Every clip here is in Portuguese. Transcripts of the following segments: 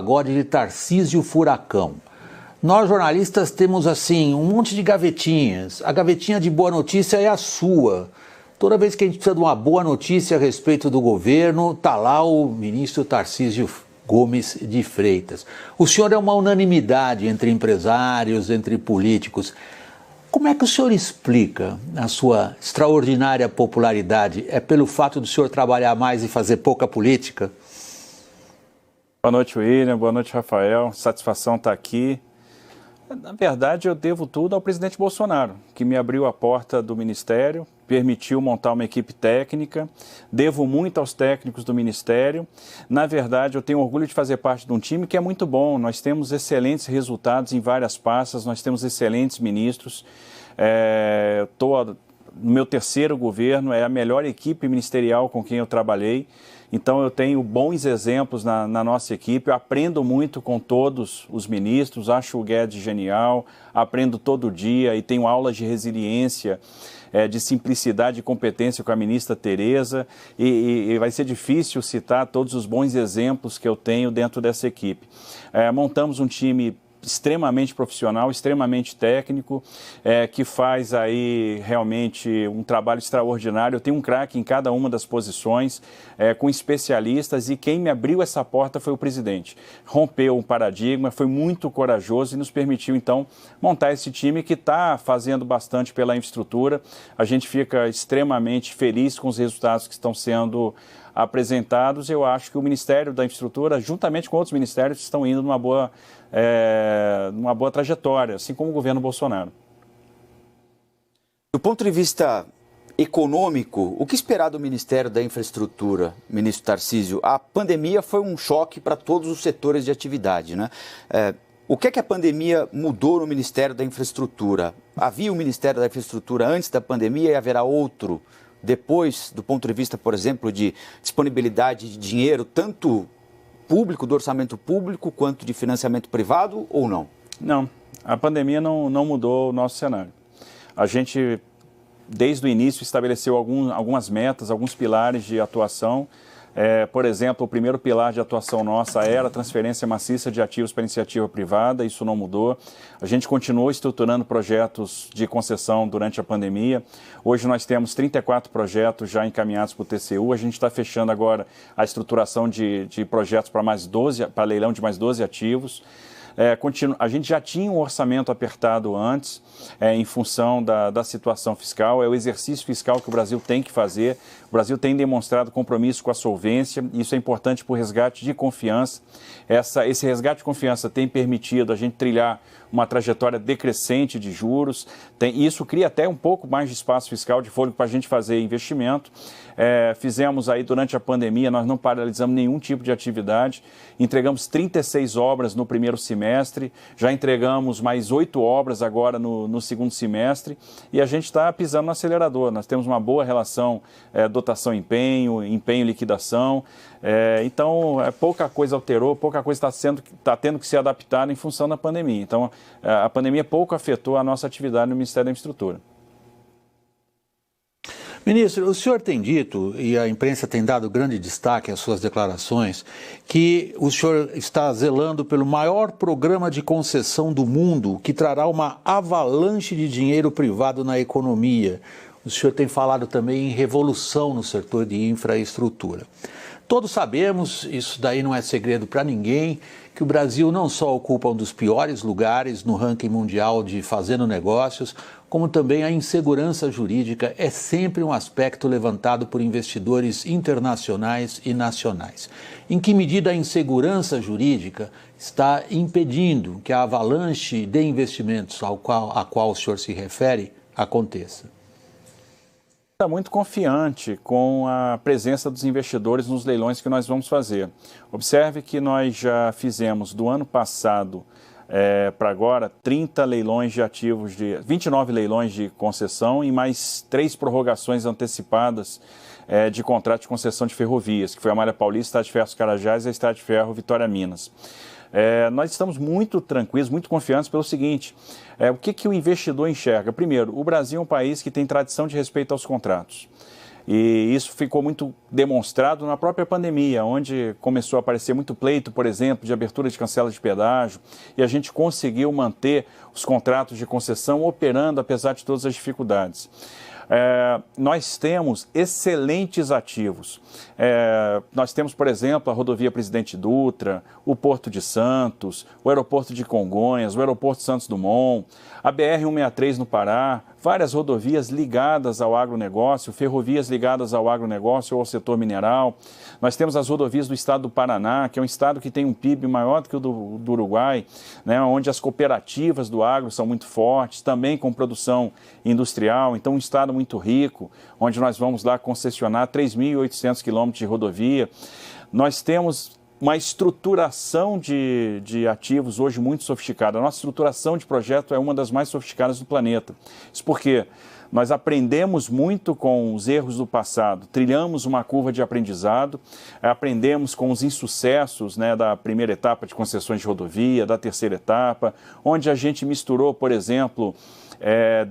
pagode de Tarcísio Furacão. Nós, jornalistas, temos, assim, um monte de gavetinhas. A gavetinha de boa notícia é a sua. Toda vez que a gente precisa de uma boa notícia a respeito do governo, está lá o ministro Tarcísio Gomes de Freitas. O senhor é uma unanimidade entre empresários, entre políticos. Como é que o senhor explica a sua extraordinária popularidade? É pelo fato do senhor trabalhar mais e fazer pouca política? Boa noite, William. Boa noite, Rafael. Satisfação estar aqui. Na verdade, eu devo tudo ao presidente Bolsonaro, que me abriu a porta do Ministério, permitiu montar uma equipe técnica. Devo muito aos técnicos do Ministério. Na verdade, eu tenho orgulho de fazer parte de um time que é muito bom. Nós temos excelentes resultados em várias pastas, nós temos excelentes ministros. Estou no meu terceiro governo, é a melhor equipe ministerial com quem eu trabalhei. Então, eu tenho bons exemplos na nossa equipe, eu aprendo muito com todos os ministros, acho o Guedes genial, aprendo todo dia e tenho aulas de resiliência, de simplicidade e competência com a ministra Tereza, e vai ser difícil citar todos os bons exemplos que eu tenho dentro dessa equipe. Montamos um time extremamente profissional, extremamente técnico, que faz aí realmente um trabalho extraordinário. Eu tenho um craque em cada uma das posições, com especialistas, e quem me abriu essa porta foi o presidente. Rompeu um paradigma, foi muito corajoso e nos permitiu, então, montar esse time que está fazendo bastante pela infraestrutura. A gente fica extremamente feliz com os resultados que estão sendo apresentados. Eu acho que o Ministério da Infraestrutura, juntamente com outros ministérios, estão indo numa boa trajetória, assim como o governo Bolsonaro. Do ponto de vista econômico, o que esperar do Ministério da Infraestrutura, ministro Tarcísio? A pandemia foi um choque para todos os setores de atividade, né? O que é que a pandemia mudou no Ministério da Infraestrutura? Havia o Ministério da Infraestrutura antes da pandemia e haverá outro depois, do ponto de vista, por exemplo, de disponibilidade de dinheiro, tanto público, do orçamento público, quanto de financiamento privado, ou não? Não, a pandemia não mudou o nosso cenário. A gente, desde o início, estabeleceu algumas metas, alguns pilares de atuação. Por exemplo, o primeiro pilar de atuação nossa era a transferência maciça de ativos para iniciativa privada, isso não mudou. A gente continuou estruturando projetos de concessão durante a pandemia. Hoje nós temos 34 projetos já encaminhados para o TCU. A gente está fechando agora a estruturação de projetos para leilão de mais 12 ativos. A gente já tinha um orçamento apertado antes, em função da situação fiscal. É o exercício fiscal que o Brasil tem que fazer. O Brasil tem demonstrado compromisso com a solvência. Isso é importante para o resgate de confiança. Esse resgate de confiança tem permitido a gente trilhar uma trajetória decrescente de juros. Isso cria até um pouco mais de espaço fiscal, de fôlego para a gente fazer investimento. Fizemos aí durante a pandemia, nós não paralisamos nenhum tipo de atividade. Entregamos 36 obras no primeiro semestre, já entregamos mais 8 obras agora no segundo semestre, e a gente está pisando no acelerador. Nós temos uma boa relação dotação-empenho, empenho-liquidação. Então, pouca coisa alterou, pouca coisa está tendo que ser adaptada em função da pandemia. Então, a pandemia pouco afetou a nossa atividade no Ministério da Infraestrutura. Ministro, o senhor tem dito, e a imprensa tem dado grande destaque às suas declarações, que o senhor está zelando pelo maior programa de concessão do mundo, que trará uma avalanche de dinheiro privado na economia. O senhor tem falado também em revolução no setor de infraestrutura. Todos sabemos, isso daí não é segredo para ninguém, que o Brasil não só ocupa um dos piores lugares no ranking mundial de fazendo negócios, como também a insegurança jurídica é sempre um aspecto levantado por investidores internacionais e nacionais. Em que medida a insegurança jurídica está impedindo que a avalanche de investimentos a qual o senhor se refere aconteça? Está muito confiante com a presença dos investidores nos leilões que nós vamos fazer. Observe que nós já fizemos do ano passado para agora 30 leilões de ativos, 29 leilões de concessão e mais 3 prorrogações antecipadas de contrato de concessão de ferrovias, que foi a Malha Paulista, Estrada de Ferro Carajás e a Estrada de Ferro Vitória Minas. Nós estamos muito tranquilos, muito confiantes pelo seguinte, o que o investidor enxerga? Primeiro, o Brasil é um país que tem tradição de respeito aos contratos. E isso ficou muito demonstrado na própria pandemia, onde começou a aparecer muito pleito, por exemplo, de abertura de cancela de pedágio, e a gente conseguiu manter os contratos de concessão operando apesar de todas as dificuldades. Nós temos excelentes ativos. Nós temos, por exemplo, a rodovia Presidente Dutra, o Porto de Santos, o aeroporto de Congonhas, o aeroporto Santos Dumont, a BR-163 no Pará, várias rodovias ligadas ao agronegócio, ferrovias ligadas ao agronegócio ou ao setor mineral. Nós temos as rodovias do estado do Paraná, que é um estado que tem um PIB maior do que o do Uruguai, né, onde as cooperativas do agro são muito fortes, também com produção industrial. Então, um estado muito rico, onde nós vamos lá concessionar 3.800 quilômetros de rodovia. Nós temos uma estruturação de ativos hoje muito sofisticada. A nossa estruturação de projeto é uma das mais sofisticadas do planeta. Isso porque nós aprendemos muito com os erros do passado, trilhamos uma curva de aprendizado, aprendemos com os insucessos, né, da primeira etapa de concessões de rodovia, da terceira etapa, onde a gente misturou, por exemplo,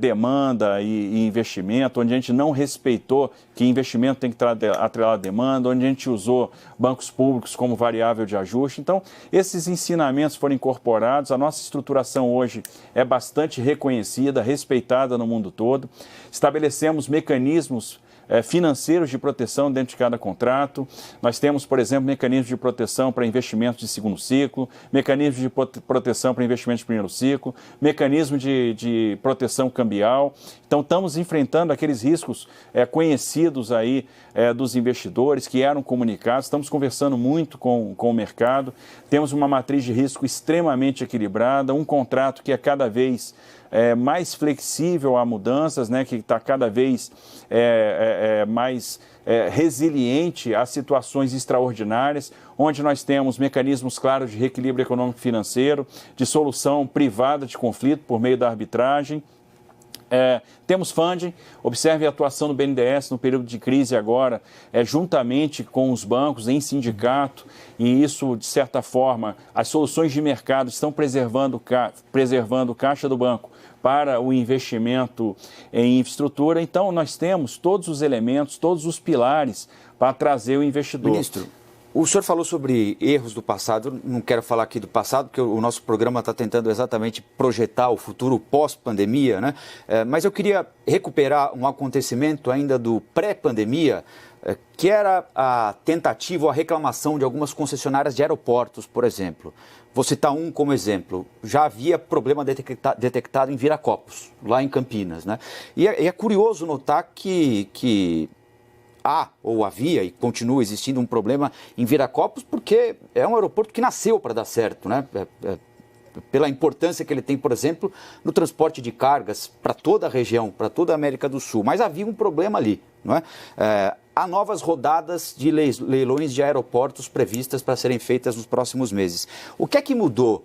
demanda e investimento, onde a gente não respeitou que investimento tem que atrelar a demanda, onde a gente usou bancos públicos como variável de ajuste. Então, esses ensinamentos foram incorporados, a nossa estruturação hoje é bastante reconhecida, respeitada no mundo todo. Estabelecemos mecanismos financeiros de proteção dentro de cada contrato. Nós temos, por exemplo, mecanismos de proteção para investimentos de segundo ciclo, mecanismos de proteção para investimentos de primeiro ciclo, mecanismo de proteção cambial. Então, estamos enfrentando aqueles riscos conhecidos aí dos investidores que eram comunicados. Estamos conversando muito com o mercado. Temos uma matriz de risco extremamente equilibrada, um contrato que é cada vez mais flexível a mudanças, né, que está cada vez mais resiliente a situações extraordinárias, onde nós temos mecanismos claros de reequilíbrio econômico e financeiro, de solução privada de conflito por meio da arbitragem. Temos funding, observe a atuação do BNDES no período de crise agora, juntamente com os bancos, em sindicato, e isso, de certa forma, as soluções de mercado estão preservando o caixa do banco para o investimento em infraestrutura. Então, nós temos todos os elementos, todos os pilares para trazer o investidor. Ministro, o senhor falou sobre erros do passado. Não quero falar aqui do passado, porque o nosso programa está tentando exatamente projetar o futuro pós-pandemia, né? Mas eu queria recuperar um acontecimento ainda do pré-pandemia, que era a tentativa ou a reclamação de algumas concessionárias de aeroportos, por exemplo. Vou citar um como exemplo. Já havia problema detectado em Viracopos, lá em Campinas, né? E é curioso notar que há ou havia e continua existindo um problema em Viracopos, porque é um aeroporto que nasceu para dar certo, né? Pela importância que ele tem, por exemplo, no transporte de cargas para toda a região, para toda a América do Sul. Mas havia um problema ali, não é? Há novas rodadas de leilões de aeroportos previstas para serem feitas nos próximos meses. O que é que mudou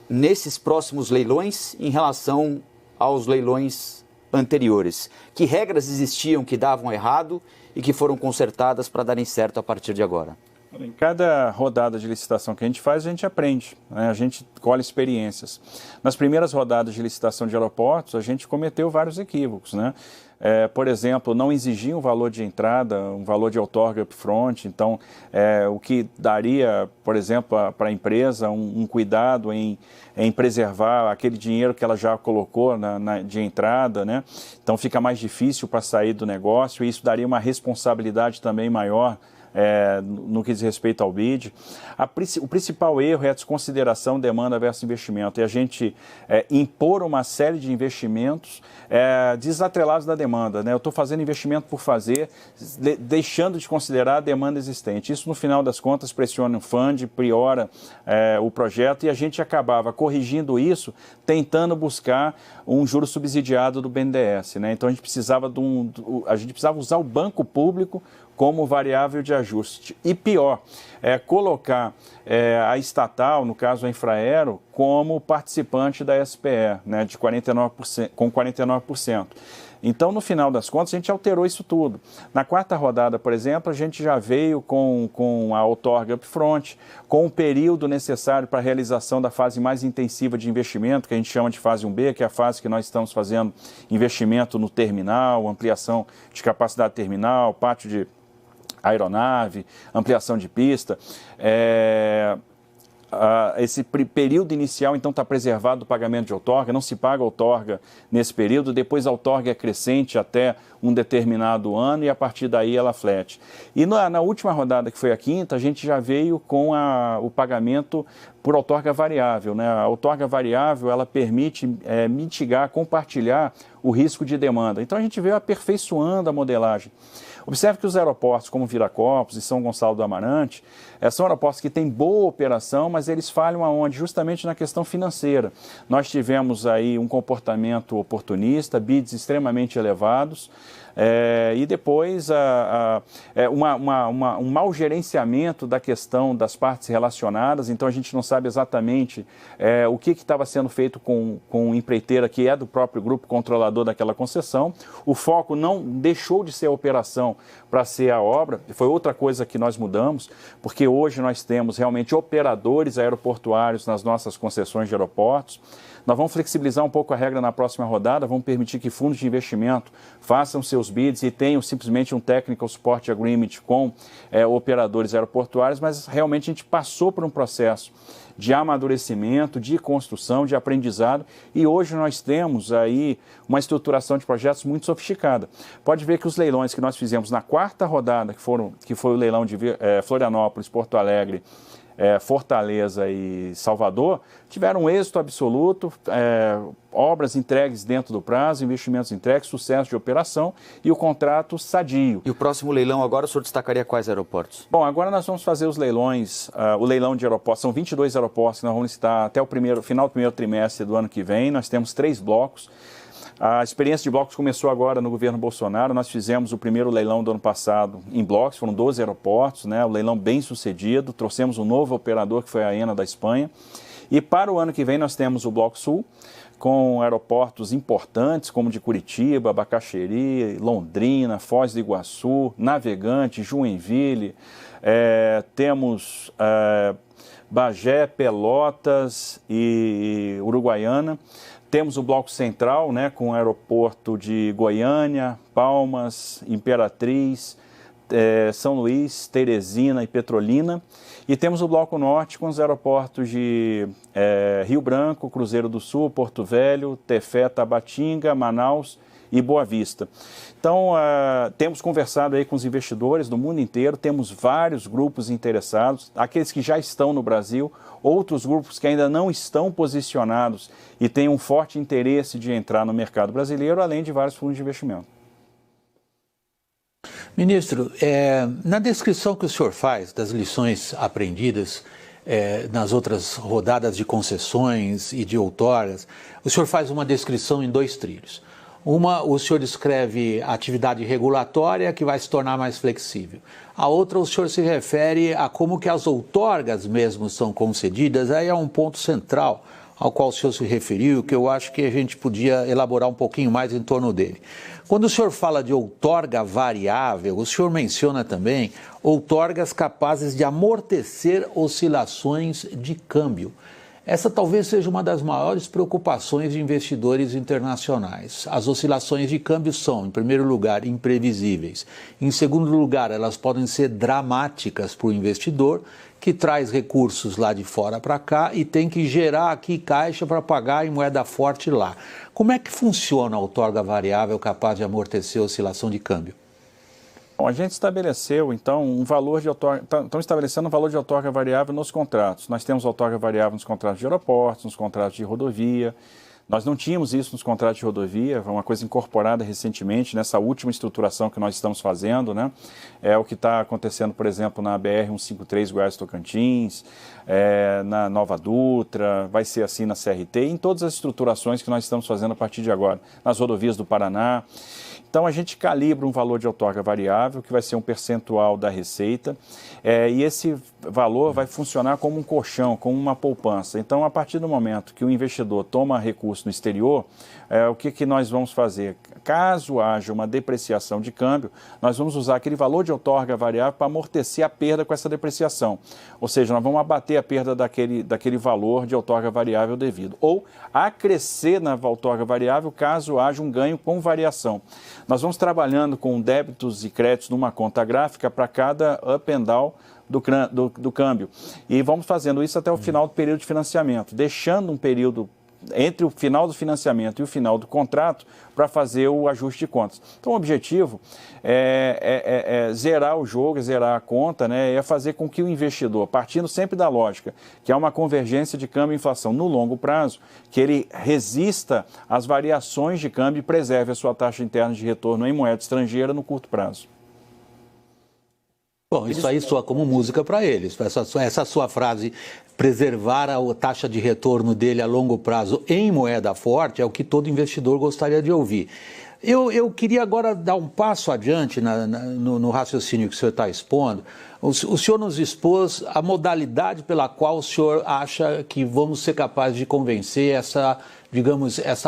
nesses próximos leilões em relação aos leilões anteriores? Que regras existiam que davam errado e que foram consertadas para darem certo a partir de agora? Em cada rodada de licitação que a gente faz, a gente aprende, né? A gente colhe experiências. Nas primeiras rodadas de licitação de aeroportos, a gente cometeu vários equívocos, né? Por exemplo, não exigia um valor de entrada, um valor de outorga upfront. Então, o que daria, por exemplo, para a empresa um cuidado em preservar aquele dinheiro que ela já colocou de entrada, né? Então, fica mais difícil para sair do negócio e isso daria uma responsabilidade também maior no que diz respeito ao bid. O principal erro é a desconsideração demanda versus investimento, e a gente impor uma série de investimentos desatrelados da demanda, né? Eu estou fazendo investimento por fazer, deixando de considerar a demanda existente. Isso, no final das contas, pressiona o fundo, priora o projeto, e a gente acabava corrigindo isso, tentando buscar um juro subsidiado do BNDES, né? Então, a gente precisava usar o banco público como variável de ajuste. E pior, colocar a estatal, no caso a Infraero, como participante da SPE, né, com 49%. Então, no final das contas, a gente alterou isso tudo. Na quarta rodada, por exemplo, a gente já veio com a outorga upfront, com o período necessário para a realização da fase mais intensiva de investimento, que a gente chama de fase 1B, que é a fase que nós estamos fazendo investimento no terminal, ampliação de capacidade terminal, pátio de aeronave, ampliação de pista. Esse período inicial, então, está preservado do pagamento de outorga, não se paga outorga nesse período, depois a outorga é crescente até um determinado ano e a partir daí ela flete. E na última rodada, que foi a quinta, a gente já veio com o pagamento por outorga variável, né? A outorga variável, ela permite mitigar, compartilhar o risco de demanda. Então, a gente veio aperfeiçoando a modelagem. Observe que os aeroportos como Viracopos e São Gonçalo do Amarante são aeroportos que têm boa operação, mas eles falham aonde? Justamente na questão financeira. Nós tivemos aí um comportamento oportunista, bids extremamente elevados, e depois um mau gerenciamento da questão das partes relacionadas. Então a gente não sabe exatamente o que estava sendo feito com empreiteira que é do próprio grupo controlador daquela concessão. O foco não deixou de ser a operação para ser a obra, foi outra coisa que nós mudamos, porque hoje nós temos realmente operadores aeroportuários nas nossas concessões de aeroportos. Nós vamos flexibilizar um pouco a regra na próxima rodada, vamos permitir que fundos de investimento façam seus bids e tenham simplesmente um Technical Support Agreement com operadores aeroportuários, mas realmente a gente passou por um processo de amadurecimento, de construção, de aprendizado, e hoje nós temos aí uma estruturação de projetos muito sofisticada. Pode ver que os leilões que nós fizemos na quarta rodada, que foi o leilão de Florianópolis, Porto Alegre, Fortaleza e Salvador, tiveram um êxito absoluto, obras entregues dentro do prazo, investimentos entregues, sucesso de operação e o contrato sadio. E o próximo leilão agora, o senhor destacaria quais aeroportos? Bom, agora nós vamos fazer os leilões, o leilão de aeroportos, são 22 aeroportos que nós vamos licitar até o final do primeiro trimestre do ano que vem. Nós temos 3 blocos. A experiência de blocos começou agora no governo Bolsonaro. Nós fizemos o primeiro leilão do ano passado em blocos, foram 12 aeroportos, né? O leilão bem sucedido, trouxemos um novo operador que foi a AENA da Espanha. E para o ano que vem nós temos o Bloco Sul, com aeroportos importantes como de Curitiba, Bacaxeri, Londrina, Foz do Iguaçu, Navegante, Joinville, temos Bagé, Pelotas e Uruguaiana. Temos o Bloco Central, né, com o aeroporto de Goiânia, Palmas, Imperatriz, São Luís, Teresina e Petrolina. E temos o Bloco Norte com os aeroportos de Rio Branco, Cruzeiro do Sul, Porto Velho, Tefé, Tabatinga, Manaus e Boa Vista. Então, temos conversado aí com os investidores do mundo inteiro, temos vários grupos interessados, aqueles que já estão no Brasil, outros grupos que ainda não estão posicionados e têm um forte interesse de entrar no mercado brasileiro, além de vários fundos de investimento. Ministro, na descrição que o senhor faz das lições aprendidas nas outras rodadas de concessões e de outorgas, o senhor faz uma descrição em 2 trilhos. Uma, o senhor descreve a atividade regulatória que vai se tornar mais flexível. A outra, o senhor se refere a como que as outorgas mesmo são concedidas. Aí é um ponto central ao qual o senhor se referiu, que eu acho que a gente podia elaborar um pouquinho mais em torno dele. Quando o senhor fala de outorga variável, o senhor menciona também outorgas capazes de amortecer oscilações de câmbio. Essa talvez seja uma das maiores preocupações de investidores internacionais. As oscilações de câmbio são, em primeiro lugar, imprevisíveis. Em segundo lugar, elas podem ser dramáticas para o investidor, que traz recursos lá de fora para cá e tem que gerar aqui caixa para pagar em moeda forte lá. Como é que funciona a outorga variável capaz de amortecer a oscilação de câmbio? Bom, a gente estabeleceu, então, um valor de outorga, estamos estabelecendo um valor de outorga variável nos contratos. Nós temos outorga variável nos contratos de aeroportos, nos contratos de rodovia. Nós não tínhamos isso nos contratos de rodovia, foi uma coisa incorporada recentemente nessa última estruturação que nós estamos fazendo, né? É o que está acontecendo, por exemplo, na BR-153 Goiás-Tocantins, na Nova Dutra, vai ser assim na CRT, em todas as estruturações que nós estamos fazendo a partir de agora, nas rodovias do Paraná. Então, a gente calibra um valor de outorga variável, que vai ser um percentual da receita, e esse valor vai funcionar como um colchão, como uma poupança. Então, a partir do momento que o investidor toma recurso no exterior, o que nós vamos fazer? Caso haja uma depreciação de câmbio, nós vamos usar aquele valor de outorga variável para amortecer a perda com essa depreciação. Ou seja, nós vamos abater a perda daquele valor de outorga variável devido. Ou acrescer na outorga variável caso haja um ganho com variação. Nós vamos trabalhando com débitos e créditos numa conta gráfica para cada up and down do câmbio. E vamos fazendo isso até o final do período de financiamento, deixando um período entre o final do financiamento e o final do contrato para fazer o ajuste de contas. Então, o objetivo é zerar o jogo, é zerar a conta, né, é fazer com que o investidor, partindo sempre da lógica, que é uma convergência de câmbio e inflação no longo prazo, que ele resista às variações de câmbio e preserve a sua taxa interna de retorno em moeda estrangeira no curto prazo. Bom, isso aí soa como música para eles. Essa sua frase, preservar a taxa de retorno dele a longo prazo em moeda forte, é o que todo investidor gostaria de ouvir. Eu queria agora dar um passo adiante no raciocínio que o senhor está expondo. O senhor nos expôs a modalidade pela qual o senhor acha que vamos ser capazes de convencer essa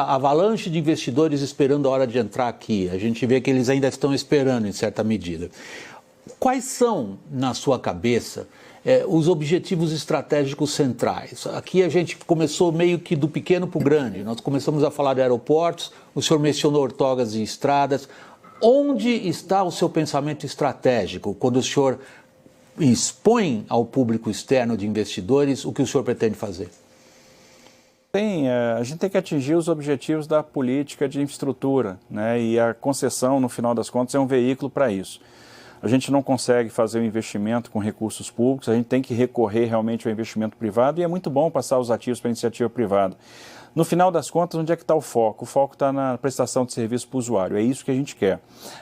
avalanche de investidores esperando a hora de entrar aqui. A gente vê que eles ainda estão esperando em certa medida. Quais são, na sua cabeça, os objetivos estratégicos centrais? Aqui a gente começou meio que do pequeno para o grande. Nós começamos a falar de aeroportos, o senhor mencionou ortogas e estradas. Onde está o seu pensamento estratégico quando o senhor expõe ao público externo de investidores o que o senhor pretende fazer? A gente tem que atingir os objetivos da política de infraestrutura, né? E a concessão, no final das contas, é um veículo para isso. A gente não consegue fazer o investimento com recursos públicos, a gente tem que recorrer realmente ao investimento privado e é muito bom passar os ativos para a iniciativa privada. No final das contas, onde é que está o foco? O foco está na prestação de serviço para o usuário, é isso que a gente quer.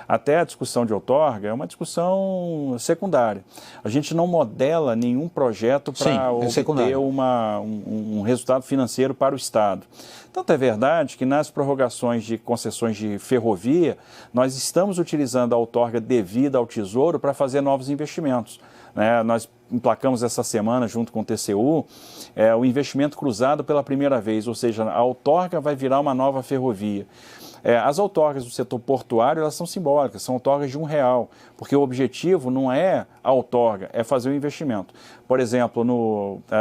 Até a discussão de outorga é uma discussão secundária. A gente não modela nenhum projeto para obter um resultado financeiro para o Estado. Tanto é verdade que nas prorrogações de concessões de ferrovia, nós estamos utilizando a outorga devida ao Tesouro para fazer novos investimentos. Nós emplacamos essa semana, junto com o TCU, o investimento cruzado pela primeira vez, ou seja, a outorga vai virar uma nova ferrovia. As outorgas do setor portuário, elas são simbólicas, são outorgas de R$1, porque o objetivo não é a outorga, é fazer o investimento. Por exemplo,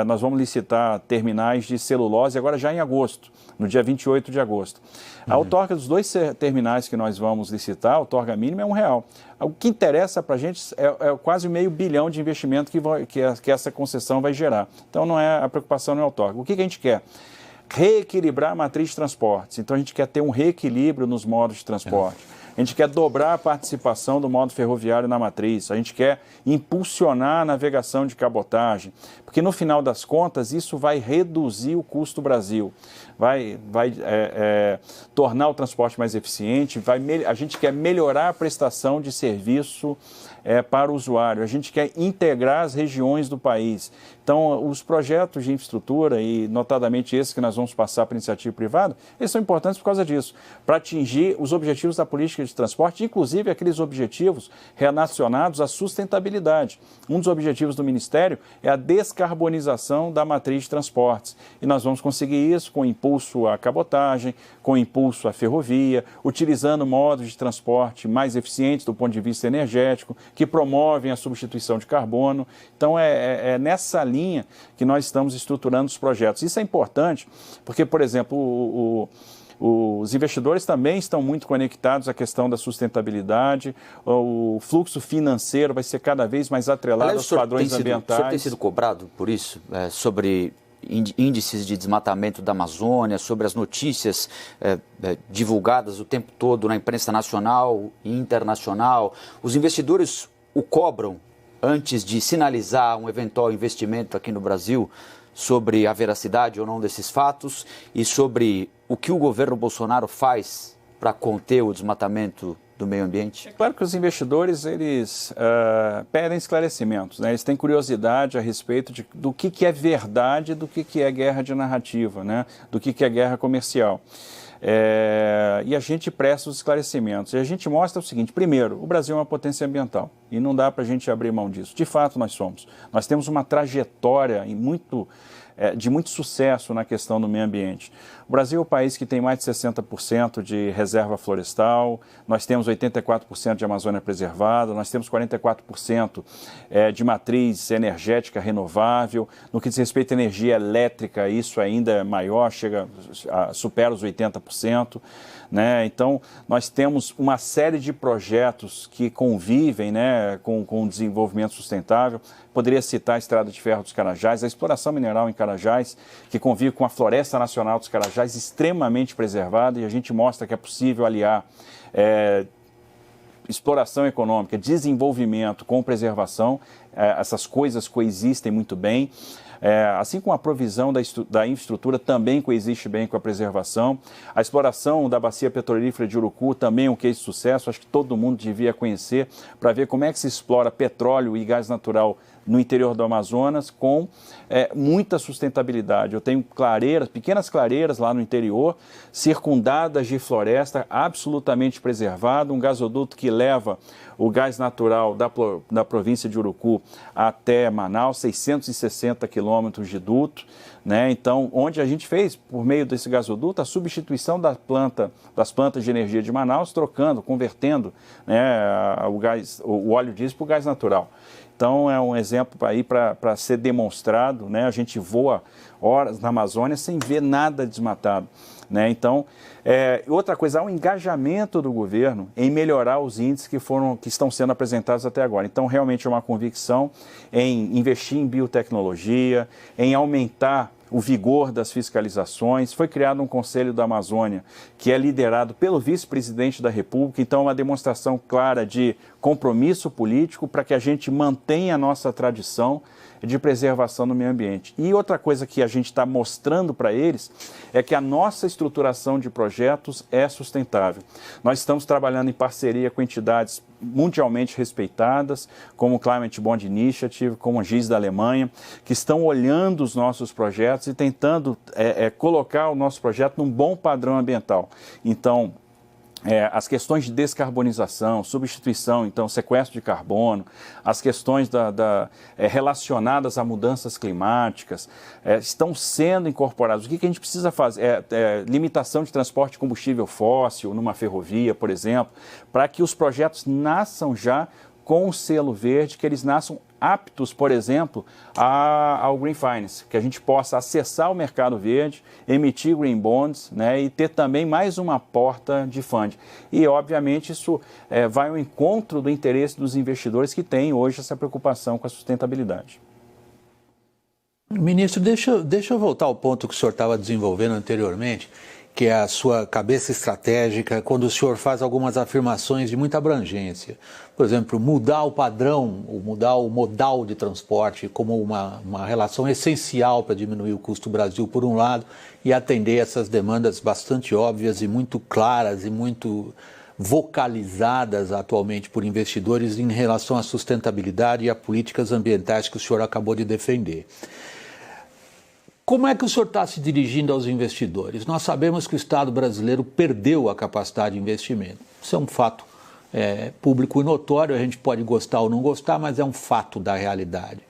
nós vamos licitar terminais de celulose agora já em agosto, no dia 28 de agosto. A outorga dos 2 terminais que nós vamos licitar, a outorga mínima é R$1. O que interessa para a gente é quase meio bilhão de investimento que essa concessão vai gerar. Então, a preocupação não é a outorga. O que a gente quer? Reequilibrar a matriz de transportes. Então, a gente quer ter um reequilíbrio nos modos de transporte. A gente quer dobrar a participação do modo ferroviário na matriz. A gente quer impulsionar a navegação de cabotagem. Porque, no final das contas, isso vai reduzir o custo do Brasil. Vai tornar o transporte mais eficiente. A gente quer melhorar a prestação de serviço para o usuário. A gente quer integrar as regiões do país. Então, os projetos de infraestrutura, e notadamente esses que nós vamos passar para a iniciativa privada, eles são importantes por causa disso, para atingir os objetivos da política de transporte, inclusive aqueles objetivos relacionados à sustentabilidade. Um dos objetivos do Ministério é a descarbonização da matriz de transportes. E nós vamos conseguir isso com impulso à cabotagem, com impulso à ferrovia, utilizando modos de transporte mais eficientes do ponto de vista energético, que promovem a substituição de carbono. Então, é nessa linha que nós estamos estruturando os projetos. Isso é importante porque, por exemplo, os investidores também estão muito conectados à questão da sustentabilidade, o fluxo financeiro vai ser cada vez mais atrelado aos padrões ambientais. O senhor tem sido cobrado por isso, sobre índices de desmatamento da Amazônia, sobre as notícias divulgadas o tempo todo na imprensa nacional e internacional. Os investidores o cobram antes de sinalizar um eventual investimento aqui no Brasil sobre a veracidade ou não desses fatos e sobre o que o governo Bolsonaro faz para conter o desmatamento do meio ambiente? É claro que os investidores, eles pedem esclarecimentos, né? Eles têm curiosidade a respeito do que é verdade, do que é guerra de narrativa, né? Do que é guerra comercial. E a gente presta os esclarecimentos. E a gente mostra o seguinte: primeiro, o Brasil é uma potência ambiental e não dá para a gente abrir mão disso. De fato, nós somos. Nós temos uma trajetória de muito sucesso na questão do meio ambiente. O Brasil é o país que tem mais de 60% de reserva florestal, nós temos 84% de Amazônia preservada, nós temos 44% de matriz energética renovável. No que diz respeito à energia elétrica, isso ainda é maior, supera os 80%. Né? Então, nós temos uma série de projetos que convivem, né, com o desenvolvimento sustentável. Poderia citar a Estrada de Ferro dos Carajás, a exploração mineral em Carajás, que convive com a Floresta Nacional dos Carajás, extremamente preservada, e a gente mostra que é possível aliar exploração econômica, desenvolvimento com preservação. Essas coisas coexistem muito bem. Assim como a provisão da infraestrutura também coexiste bem com a preservação. A exploração da bacia petrolífera de Urucu também é um case de sucesso, acho que todo mundo devia conhecer, para ver como é que se explora petróleo e gás natural no interior do Amazonas com muita sustentabilidade. Eu tenho pequenas clareiras lá no interior, circundadas de floresta, absolutamente preservado, um gasoduto que leva o gás natural da província de Urucu até Manaus, 660 quilômetros de duto, né? Então, onde a gente fez, por meio desse gasoduto, a substituição das plantas de energia de Manaus, convertendo, né, o óleo diesel para o gás natural. Então, é um exemplo aí para ser demonstrado, né? A gente voa horas na Amazônia sem ver nada desmatado, né? Então, outra coisa, há um engajamento do governo em melhorar os índices que estão sendo apresentados até agora. Então, realmente é uma convicção em investir em biotecnologia, em aumentar o vigor das fiscalizações. Foi criado um Conselho da Amazônia, que é liderado pelo vice-presidente da República, então é uma demonstração clara de compromisso político para que a gente mantenha a nossa tradição de preservação do meio ambiente. E outra coisa que a gente está mostrando para eles é que a nossa estruturação de projetos é sustentável. Nós estamos trabalhando em parceria com entidades mundialmente respeitadas, como o Climate Bond Initiative, como a GIS da Alemanha, que estão olhando os nossos projetos e tentando colocar o nosso projeto num bom padrão ambiental. Então, as questões de descarbonização, substituição, então sequestro de carbono, as questões relacionadas a mudanças climáticas estão sendo incorporadas. O que a gente precisa fazer? Limitação de transporte de combustível fóssil numa ferrovia, por exemplo, para que os projetos nasçam já com o selo verde, que eles nasçam aptos, por exemplo, ao Green Finance, que a gente possa acessar o mercado verde, emitir Green Bonds, né, e ter também mais uma porta de funding. E, obviamente, isso vai ao encontro do interesse dos investidores que têm hoje essa preocupação com a sustentabilidade. Ministro, deixa eu voltar ao ponto que o senhor estava desenvolvendo anteriormente, que é a sua cabeça estratégica, quando o senhor faz algumas afirmações de muita abrangência. Por exemplo, mudar o padrão, ou mudar o modal de transporte como uma relação essencial para diminuir o custo do Brasil, por um lado, e atender essas demandas bastante óbvias e muito claras e muito vocalizadas atualmente por investidores em relação à sustentabilidade e a políticas ambientais que o senhor acabou de defender. Como é que o senhor está se dirigindo aos investidores? Nós sabemos que o Estado brasileiro perdeu a capacidade de investimento. Isso é um fato público e notório, a gente pode gostar ou não gostar, mas é um fato da realidade.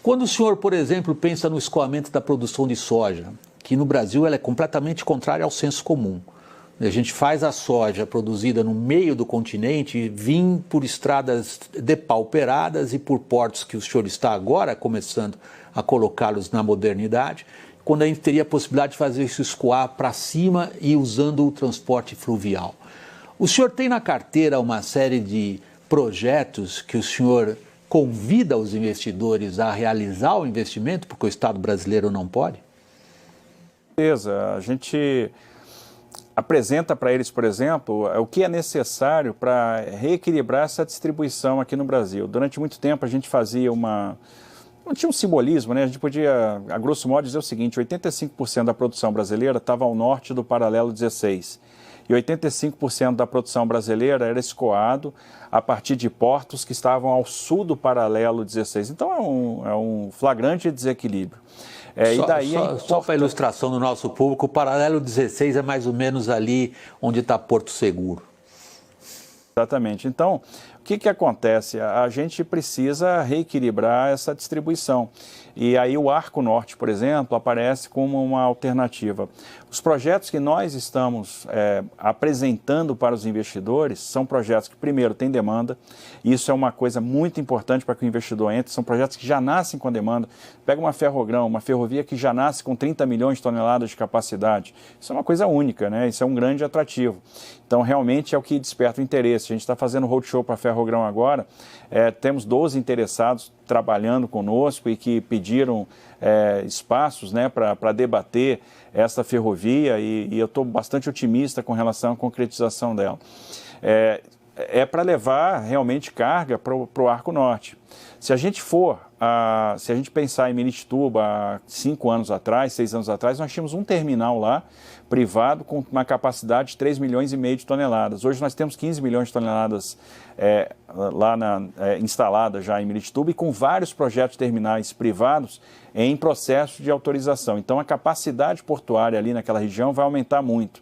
Quando o senhor, por exemplo, pensa no escoamento da produção de soja, que no Brasil ela é completamente contrária ao senso comum. A gente faz a soja produzida no meio do continente vir por estradas depauperadas e por portos que o senhor está agora começando a colocá-los na modernidade, quando a gente teria a possibilidade de fazer isso escoar para cima e usando o transporte fluvial. O senhor tem na carteira uma série de projetos que o senhor convida os investidores a realizar o investimento, porque o Estado brasileiro não pode? A gente apresenta para eles, por exemplo, o que é necessário para reequilibrar essa distribuição aqui no Brasil. Durante muito tempo a gente fazia não tinha um simbolismo, né? A gente podia, a grosso modo, dizer o seguinte: 85% da produção brasileira estava ao norte do paralelo 16 e 85% da produção brasileira era escoado a partir de portos que estavam ao sul do paralelo 16. Então é um flagrante desequilíbrio. Só para ilustração do nosso público, o paralelo 16 é mais ou menos ali onde está Porto Seguro. Exatamente. Então, o que acontece? A gente precisa reequilibrar essa distribuição. E aí o Arco Norte, por exemplo, aparece como uma alternativa. Os projetos que nós estamos apresentando para os investidores são projetos que, primeiro, têm demanda. Isso é uma coisa muito importante para que o investidor entre. São projetos que já nascem com demanda. Pega uma Ferrogrão, uma ferrovia que já nasce com 30 milhões de toneladas de capacidade. Isso é uma coisa única, né? Isso é um grande atrativo. Então, realmente é o que desperta o interesse. A gente está fazendo roadshow para a Ferrogrão agora. Temos 12 interessados trabalhando conosco e que pediram espaços, né, para debater essa ferrovia e eu estou bastante otimista com relação à concretização dela. Para levar realmente carga para o Arco Norte. Se a gente pensar em Miritituba há 5 anos atrás, 6 anos atrás, nós tínhamos um terminal lá, privado, com uma capacidade de 3,5 milhões de toneladas. Hoje nós temos 15 milhões de toneladas instaladas já em Miritituba e com vários projetos terminais privados em processo de autorização. Então a capacidade portuária ali naquela região vai aumentar muito.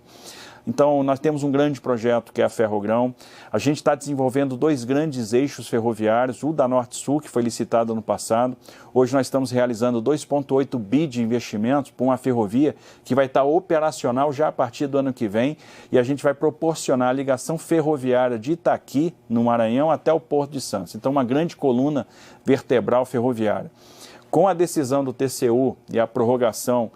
Então, nós temos um grande projeto que é a Ferrogrão. A gente está desenvolvendo 2 grandes eixos ferroviários, o da Norte-Sul, que foi licitado ano passado. Hoje nós estamos realizando 2,8 bi de investimentos para uma ferrovia que vai estar operacional já a partir do ano que vem. E a gente vai proporcionar a ligação ferroviária de Itaqui, no Maranhão, até o Porto de Santos. Então, uma grande coluna vertebral ferroviária. Com a decisão do TCU e a prorrogação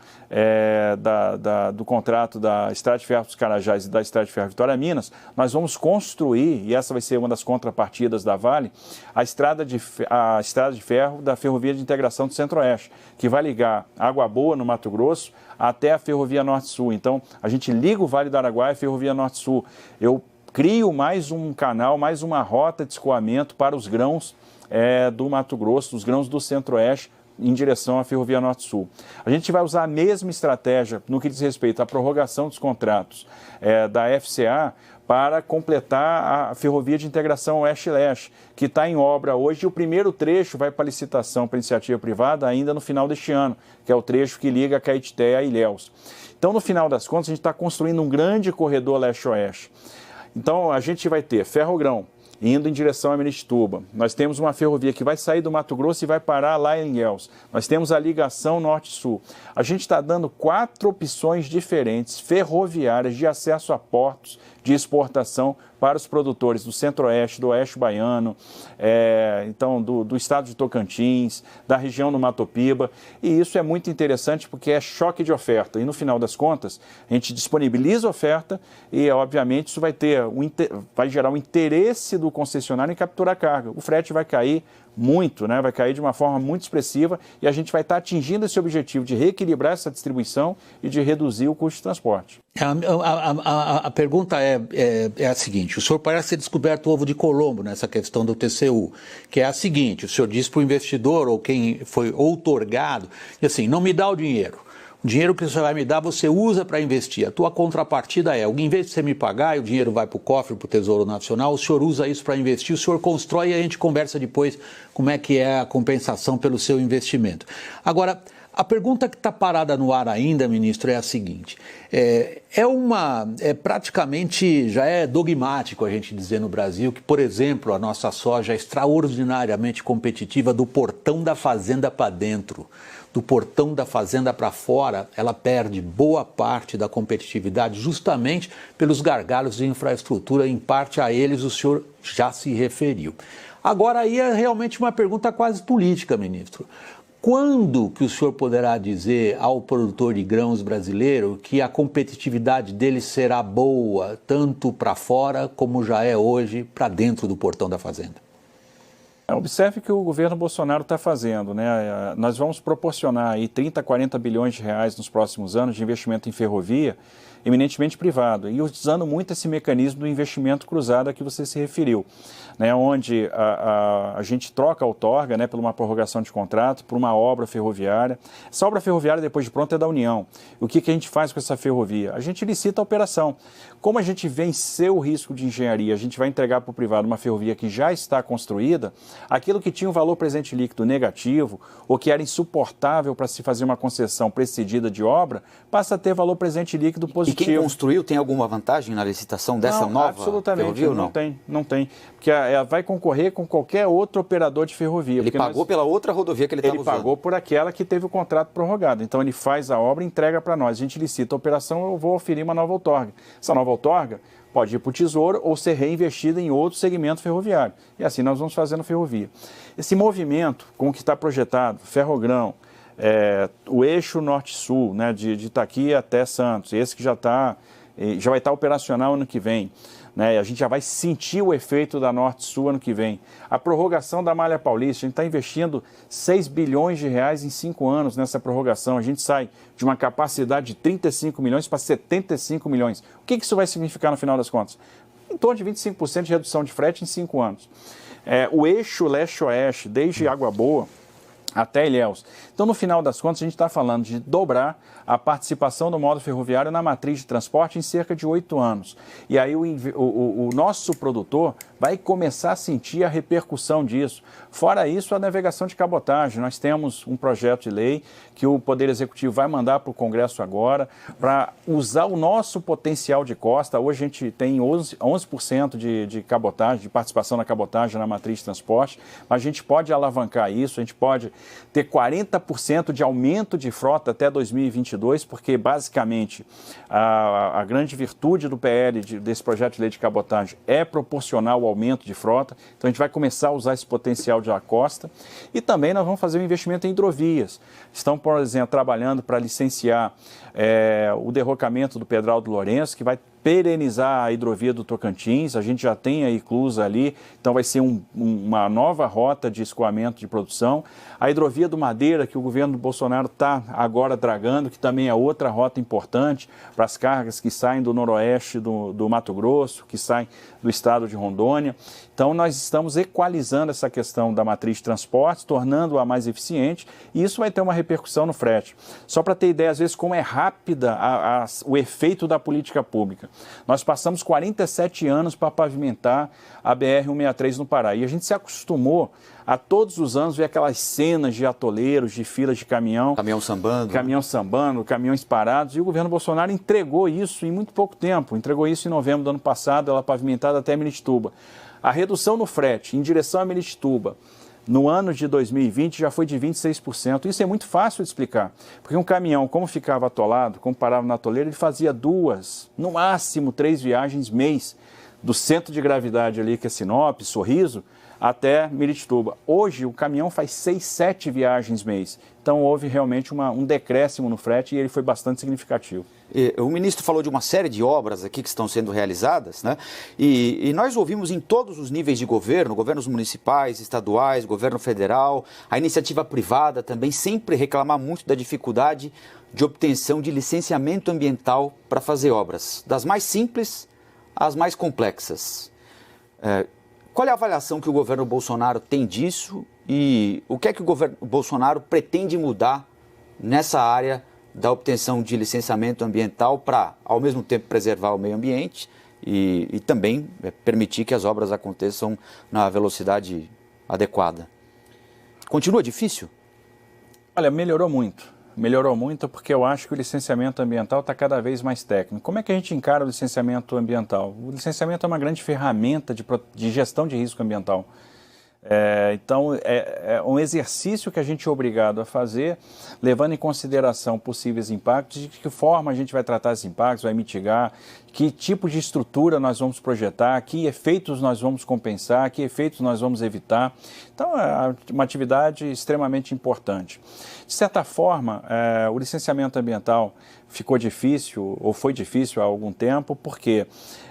do contrato da Estrada de Ferro dos Carajás e da Estrada de Ferro Vitória Minas, nós vamos construir, e essa vai ser uma das contrapartidas da Vale, a estrada de ferro da Ferrovia de Integração do Centro-Oeste, que vai ligar Água Boa, no Mato Grosso, até a Ferrovia Norte-Sul. Então, a gente liga o Vale do Araguaia à Ferrovia Norte-Sul. Eu crio mais um canal, mais uma rota de escoamento para os grãos do Mato Grosso, os grãos do Centro-Oeste, em direção à Ferrovia Norte-Sul. A gente vai usar a mesma estratégia no que diz respeito à prorrogação dos contratos da FCA para completar a Ferrovia de Integração Oeste-Leste, que está em obra hoje, e o primeiro trecho vai para licitação para iniciativa privada ainda no final deste ano, que é o trecho que liga Caetité a Ilhéus. Então, no final das contas, a gente está construindo um grande corredor leste-oeste. Então, a gente vai ter Ferrogrão, indo em direção a Miritituba. Nós temos uma ferrovia que vai sair do Mato Grosso e vai parar lá em Ilhéus. Nós temos a ligação norte-sul. A gente está dando 4 opções diferentes ferroviárias de acesso a portos de exportação para os produtores do Centro-Oeste, do Oeste Baiano, então do estado de Tocantins, da região do Mato Piba. E isso é muito interessante porque é choque de oferta. E no final das contas, a gente disponibiliza a oferta e, obviamente, isso vai gerar um interesse do concessionário em capturar a carga. O frete vai cair muito, né? Vai cair de uma forma muito expressiva e a gente vai estar atingindo esse objetivo de reequilibrar essa distribuição e de reduzir o custo de transporte. A pergunta é a seguinte: o senhor parece ter descoberto o ovo de Colombo nessa questão do TCU, que é a seguinte: o senhor diz para o investidor ou quem foi outorgado, e assim, não me dá o dinheiro. O dinheiro que você vai me dar, você usa para investir. A tua contrapartida em vez de você me pagar e o dinheiro vai para o cofre, para o Tesouro Nacional, o senhor usa isso para investir, o senhor constrói e a gente conversa depois como é que é a compensação pelo seu investimento. Agora, a pergunta que está parada no ar ainda, ministro, é a seguinte: praticamente já é dogmático a gente dizer no Brasil que, por exemplo, a nossa soja é extraordinariamente competitiva do portão da fazenda para dentro. Do portão da fazenda para fora, ela perde boa parte da competitividade justamente pelos gargalos de infraestrutura, em parte a eles o senhor já se referiu. Agora aí é realmente uma pergunta quase política, ministro. Quando que o senhor poderá dizer ao produtor de grãos brasileiro que a competitividade dele será boa, tanto para fora como já é hoje para dentro do portão da fazenda? Observe que o governo Bolsonaro está fazendo, né? Nós vamos proporcionar aí 30 a 40 bilhões de reais nos próximos anos de investimento em ferrovia, eminentemente privado, e usando muito esse mecanismo do investimento cruzado a que você se referiu, né? Onde a gente troca a outorga, né, por uma prorrogação de contrato, por uma obra ferroviária. Essa obra ferroviária, depois de pronta, é da União. O que a gente faz com essa ferrovia? A gente licita a operação. Como a gente venceu o risco de engenharia, a gente vai entregar para o privado uma ferrovia que já está construída, Aquilo que tinha um valor presente líquido negativo ou que era insuportável para se fazer uma concessão precedida de obra, passa a ter valor presente líquido positivo. E quem construiu tem alguma vantagem na licitação dessa nova absolutamente, ferrovia? Não tem. Porque ela vai concorrer com qualquer outro operador de ferrovia. Ele pagou pela outra rodovia que ele estava usando. Ele pagou por aquela que teve o contrato prorrogado. Então ele faz a obra e entrega para nós. A gente licita a operação, eu vou oferir uma nova outorga. Essa nova outorga pode ir para o Tesouro ou ser reinvestida em outro segmento ferroviário. E assim nós vamos fazendo ferrovia. Esse movimento com o que está projetado, Ferrogrão, o eixo norte-sul, né, de Itaqui até Santos, esse que já vai estar operacional ano que vem. Né, a gente já vai sentir o efeito da Norte-Sul ano que vem. A prorrogação da Malha Paulista, a gente está investindo 6 bilhões de reais em 5 anos nessa prorrogação. A gente sai de uma capacidade de 35 milhões para 75 milhões. O que isso vai significar no final das contas? Em torno de 25% de redução de frete em 5 anos. O eixo leste-oeste, desde Água Boa até Ilhéus. Então, no final das contas, a gente está falando de dobrar a participação do modo ferroviário na matriz de transporte em cerca de 8 anos. E aí o nosso produtor vai começar a sentir a repercussão disso. Fora isso, a navegação de cabotagem. Nós temos um projeto de lei que o Poder Executivo vai mandar para o Congresso agora para usar o nosso potencial de costa. Hoje a gente tem 11% de cabotagem, de participação na cabotagem na matriz de transporte, mas a gente pode alavancar isso, a gente pode ter 40% de aumento de frota até 2022, porque basicamente a grande virtude do PL, desse projeto de lei de cabotagem, é proporcional ao aumento de frota. Então a gente vai começar a usar esse potencial de costa e também nós vamos fazer um investimento em hidrovias. Estão, por exemplo, trabalhando para licenciar o derrocamento do Pedral do Lourenço, que vai perenizar a hidrovia do Tocantins. A gente já tem a inclusa ali, então vai ser uma nova rota de escoamento de produção. A hidrovia do Madeira, que o governo Bolsonaro está agora dragando, que também é outra rota importante para as cargas que saem do noroeste do Mato Grosso, que saem do estado de Rondônia. Então nós estamos equalizando essa questão da matriz de transportes, tornando-a mais eficiente, e isso vai ter uma repercussão no frete. Só para ter ideia, às vezes, como é rápida o efeito da política pública. Nós passamos 47 anos para pavimentar a BR-163 no Pará, e a gente se acostumou a todos os anos ver aquelas cenas de atoleiros, de filas de caminhão. Caminhão sambando. Caminhão sambando, caminhões parados, e o governo Bolsonaro entregou isso em muito pouco tempo. Entregou isso em novembro do ano passado, ela pavimentada até Miritituba. A redução no frete em direção a Miritituba no ano de 2020 já foi de 26%. Isso é muito fácil de explicar, porque um caminhão, como ficava atolado, como parava na atoleira, ele fazia 2, no máximo 3 viagens mês, do centro de gravidade ali, que é Sinop, Sorriso, até Miritituba. Hoje o caminhão faz 6, 7 viagens mês. Então houve realmente um decréscimo no frete e ele foi bastante significativo. O ministro falou de uma série de obras aqui que estão sendo realizadas, né? E nós ouvimos em todos os níveis de governo, governos municipais, estaduais, governo federal, a iniciativa privada também, sempre reclamar muito da dificuldade de obtenção de licenciamento ambiental para fazer obras, das mais simples às mais complexas. Qual é a avaliação que o governo Bolsonaro tem disso e o que é que o governo Bolsonaro pretende mudar nessa área da obtenção de licenciamento ambiental para, ao mesmo tempo, preservar o meio ambiente e também permitir que as obras aconteçam na velocidade adequada? Continua difícil? Olha, melhorou muito. Melhorou muito porque eu acho que o licenciamento ambiental está cada vez mais técnico. Como é que a gente encara o licenciamento ambiental? O licenciamento é uma grande ferramenta de gestão de risco ambiental. Então, é um exercício que a gente é obrigado a fazer, levando em consideração possíveis impactos, de que forma a gente vai tratar esses impactos, vai mitigar, que tipo de estrutura nós vamos projetar, que efeitos nós vamos compensar, que efeitos nós vamos evitar. Então, é uma atividade extremamente importante. De certa forma, o licenciamento ambiental ficou difícil, ou foi difícil há algum tempo, porque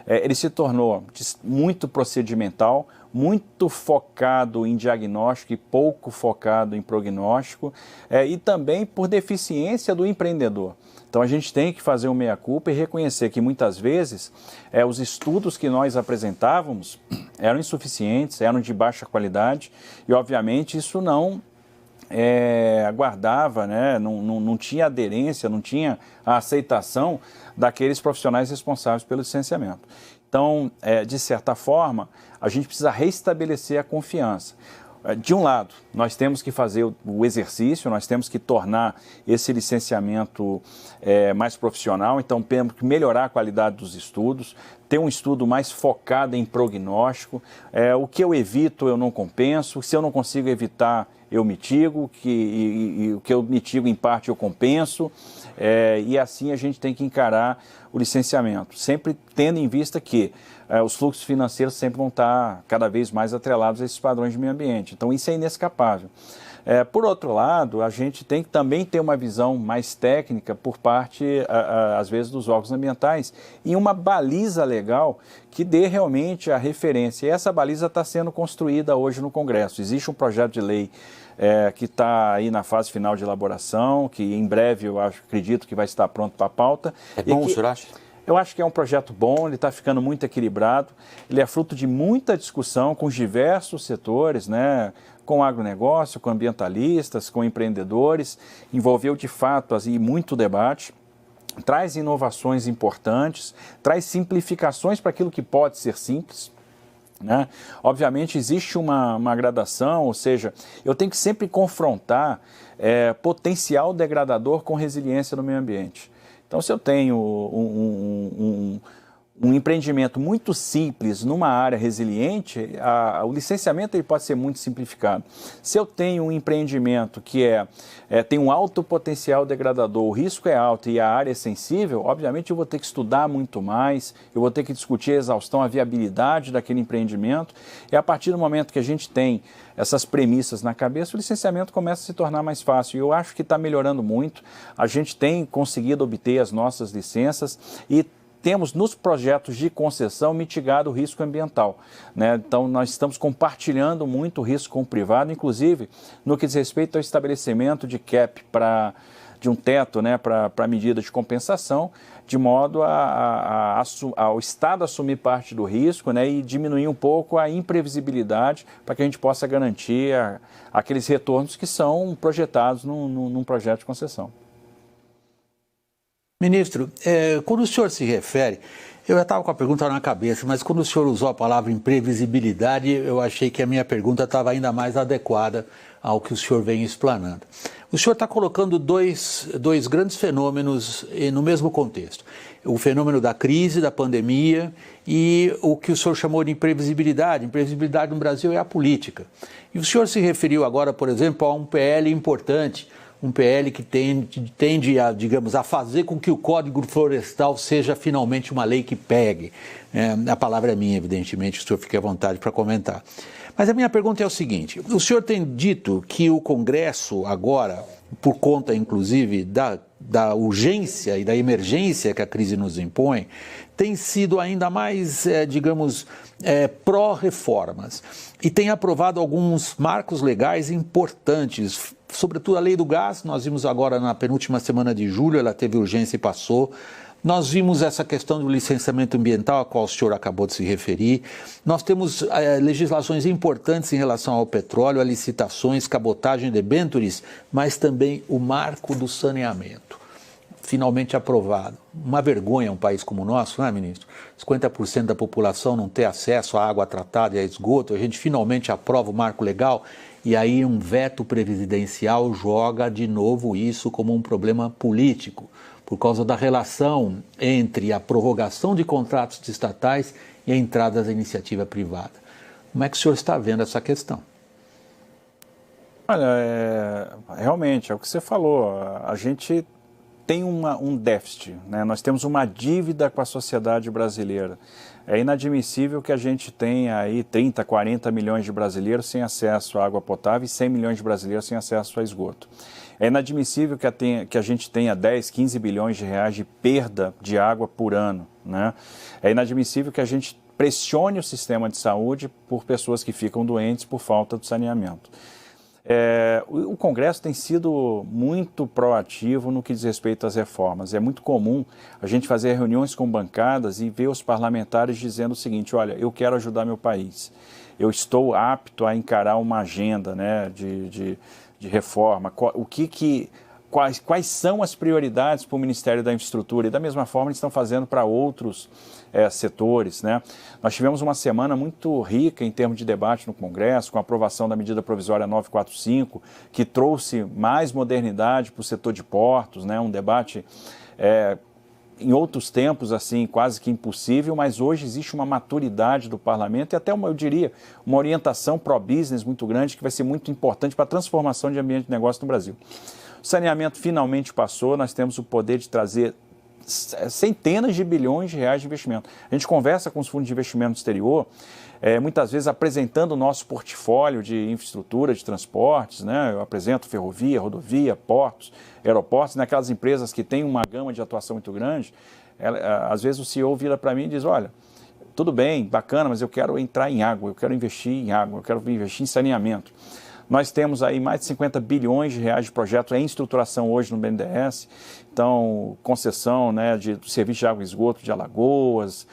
ele se tornou muito procedimental, muito focado em diagnóstico e pouco focado em prognóstico, e também por deficiência do empreendedor. Então a gente tem que fazer um meia-culpa e reconhecer que muitas vezes os estudos que nós apresentávamos eram insuficientes, eram de baixa qualidade e obviamente isso não aguardava, né? Não tinha aderência, não tinha a aceitação daqueles profissionais responsáveis pelo licenciamento. Então, de certa forma, a gente precisa restabelecer a confiança. De um lado, nós temos que fazer o exercício, nós temos que tornar esse licenciamento mais profissional, então temos que melhorar a qualidade dos estudos, ter um estudo mais focado em prognóstico, o que eu evito eu não compenso, se eu não consigo evitar eu mitigo, e o que eu mitigo em parte eu compenso, e assim a gente tem que encarar o licenciamento, sempre tendo em vista que os fluxos financeiros sempre vão estar cada vez mais atrelados a esses padrões de meio ambiente. Então, isso é inescapável. Por outro lado, a gente tem que também ter uma visão mais técnica por parte, às vezes, dos órgãos ambientais e uma baliza legal que dê realmente a referência. E essa baliza está sendo construída hoje no Congresso. Existe um projeto de lei que está aí na fase final de elaboração, que em breve eu acredito que vai estar pronto para a pauta. É bom, o senhor acha? Eu acho que é um projeto bom, ele está ficando muito equilibrado, ele é fruto de muita discussão com os diversos setores, né? Com o agronegócio, com ambientalistas, com empreendedores, envolveu de fato assim, muito debate, traz inovações importantes, traz simplificações para aquilo que pode ser simples. Né? Obviamente existe uma gradação, ou seja, eu tenho que sempre confrontar potencial degradador com resiliência no meio ambiente. Então, se eu tenho um empreendimento muito simples numa área resiliente, o licenciamento ele pode ser muito simplificado. Se eu tenho um empreendimento que tem um alto potencial degradador, o risco é alto e a área é sensível, obviamente eu vou ter que estudar muito mais, eu vou ter que discutir a exaustão, a viabilidade daquele empreendimento, e a partir do momento que a gente tem essas premissas na cabeça, o licenciamento começa a se tornar mais fácil. E eu acho que está melhorando muito, a gente tem conseguido obter as nossas licenças e temos nos projetos de concessão mitigado o risco ambiental. Né? Então, nós estamos compartilhando muito o risco com o privado, inclusive no que diz respeito ao estabelecimento de cap de um teto, né, para medida de compensação, de modo ao Estado assumir parte do risco, né, e diminuir um pouco a imprevisibilidade para que a gente possa garantir aqueles retornos que são projetados num projeto de concessão. Ministro, quando o senhor se refere, eu já estava com a pergunta na cabeça, mas quando o senhor usou a palavra imprevisibilidade, eu achei que a minha pergunta estava ainda mais adequada ao que o senhor vem explanando. O senhor está colocando dois grandes fenômenos no mesmo contexto. O fenômeno da crise, da pandemia e o que o senhor chamou de imprevisibilidade. Imprevisibilidade no Brasil é a política. E o senhor se referiu agora, por exemplo, a um PL importante, um PL que tende a, digamos, a fazer com que o Código Florestal seja finalmente uma lei que pegue. A palavra é minha, evidentemente, o senhor fique à vontade para comentar. Mas a minha pergunta é o seguinte, o senhor tem dito que o Congresso agora, por conta inclusive da urgência e da emergência que a crise nos impõe, tem sido ainda mais, digamos, pró-reformas e tem aprovado alguns marcos legais importantes, sobretudo a lei do gás. Nós vimos agora na penúltima semana de julho, ela teve urgência e passou. Nós vimos essa questão do licenciamento ambiental, a qual o senhor acabou de se referir. Nós temos legislações importantes em relação ao petróleo, a licitações, cabotagem, debêntures, mas também o marco do saneamento, finalmente aprovado. Uma vergonha um país como o nosso, não é, ministro? 50% da população não ter acesso à água tratada e a esgoto, a gente finalmente aprova o marco legal e aí um veto presidencial joga de novo isso como um problema político, por causa da relação entre a prorrogação de contratos estatais e a entrada da iniciativa privada. Como é que o senhor está vendo essa questão? Olha, realmente, é o que você falou, a gente tem um déficit, né? Nós temos uma dívida com a sociedade brasileira. É inadmissível que a gente tenha aí 30, 40 milhões de brasileiros sem acesso à água potável e 100 milhões de brasileiros sem acesso a esgoto. É inadmissível que a gente tenha 10, 15 bilhões de reais de perda de água por ano, né? É inadmissível que a gente pressione o sistema de saúde por pessoas que ficam doentes por falta de saneamento. O Congresso tem sido muito proativo no que diz respeito às reformas. É muito comum a gente fazer reuniões com bancadas e ver os parlamentares dizendo o seguinte: olha, eu quero ajudar meu país, eu estou apto a encarar uma agenda, né, de reforma, quais são as prioridades para o Ministério da Infraestrutura, e da mesma forma eles estão fazendo para outros setores, né? Nós tivemos uma semana muito rica em termos de debate no Congresso, com a aprovação da medida provisória 945, que trouxe mais modernidade para o setor de portos, né? Um debate em outros tempos, assim, quase que impossível, mas hoje existe uma maturidade do parlamento e até, eu diria, uma orientação pró-business muito grande, que vai ser muito importante para a transformação de ambiente de negócio no Brasil. O saneamento finalmente passou, nós temos o poder de trazer centenas de bilhões de reais de investimento. A gente conversa com os fundos de investimento no exterior, muitas vezes apresentando o nosso portfólio de infraestrutura, de transportes, né? Eu apresento ferrovia, rodovia, portos, aeroportos, naquelas empresas que têm uma gama de atuação muito grande. Às vezes o CEO vira para mim e diz, olha, tudo bem, bacana, mas eu quero entrar em água, eu quero investir em água, eu quero investir em saneamento. Nós temos aí mais de 50 bilhões de reais de projetos em estruturação hoje no BNDES, então concessão, né, do serviço de água e esgoto de Alagoas,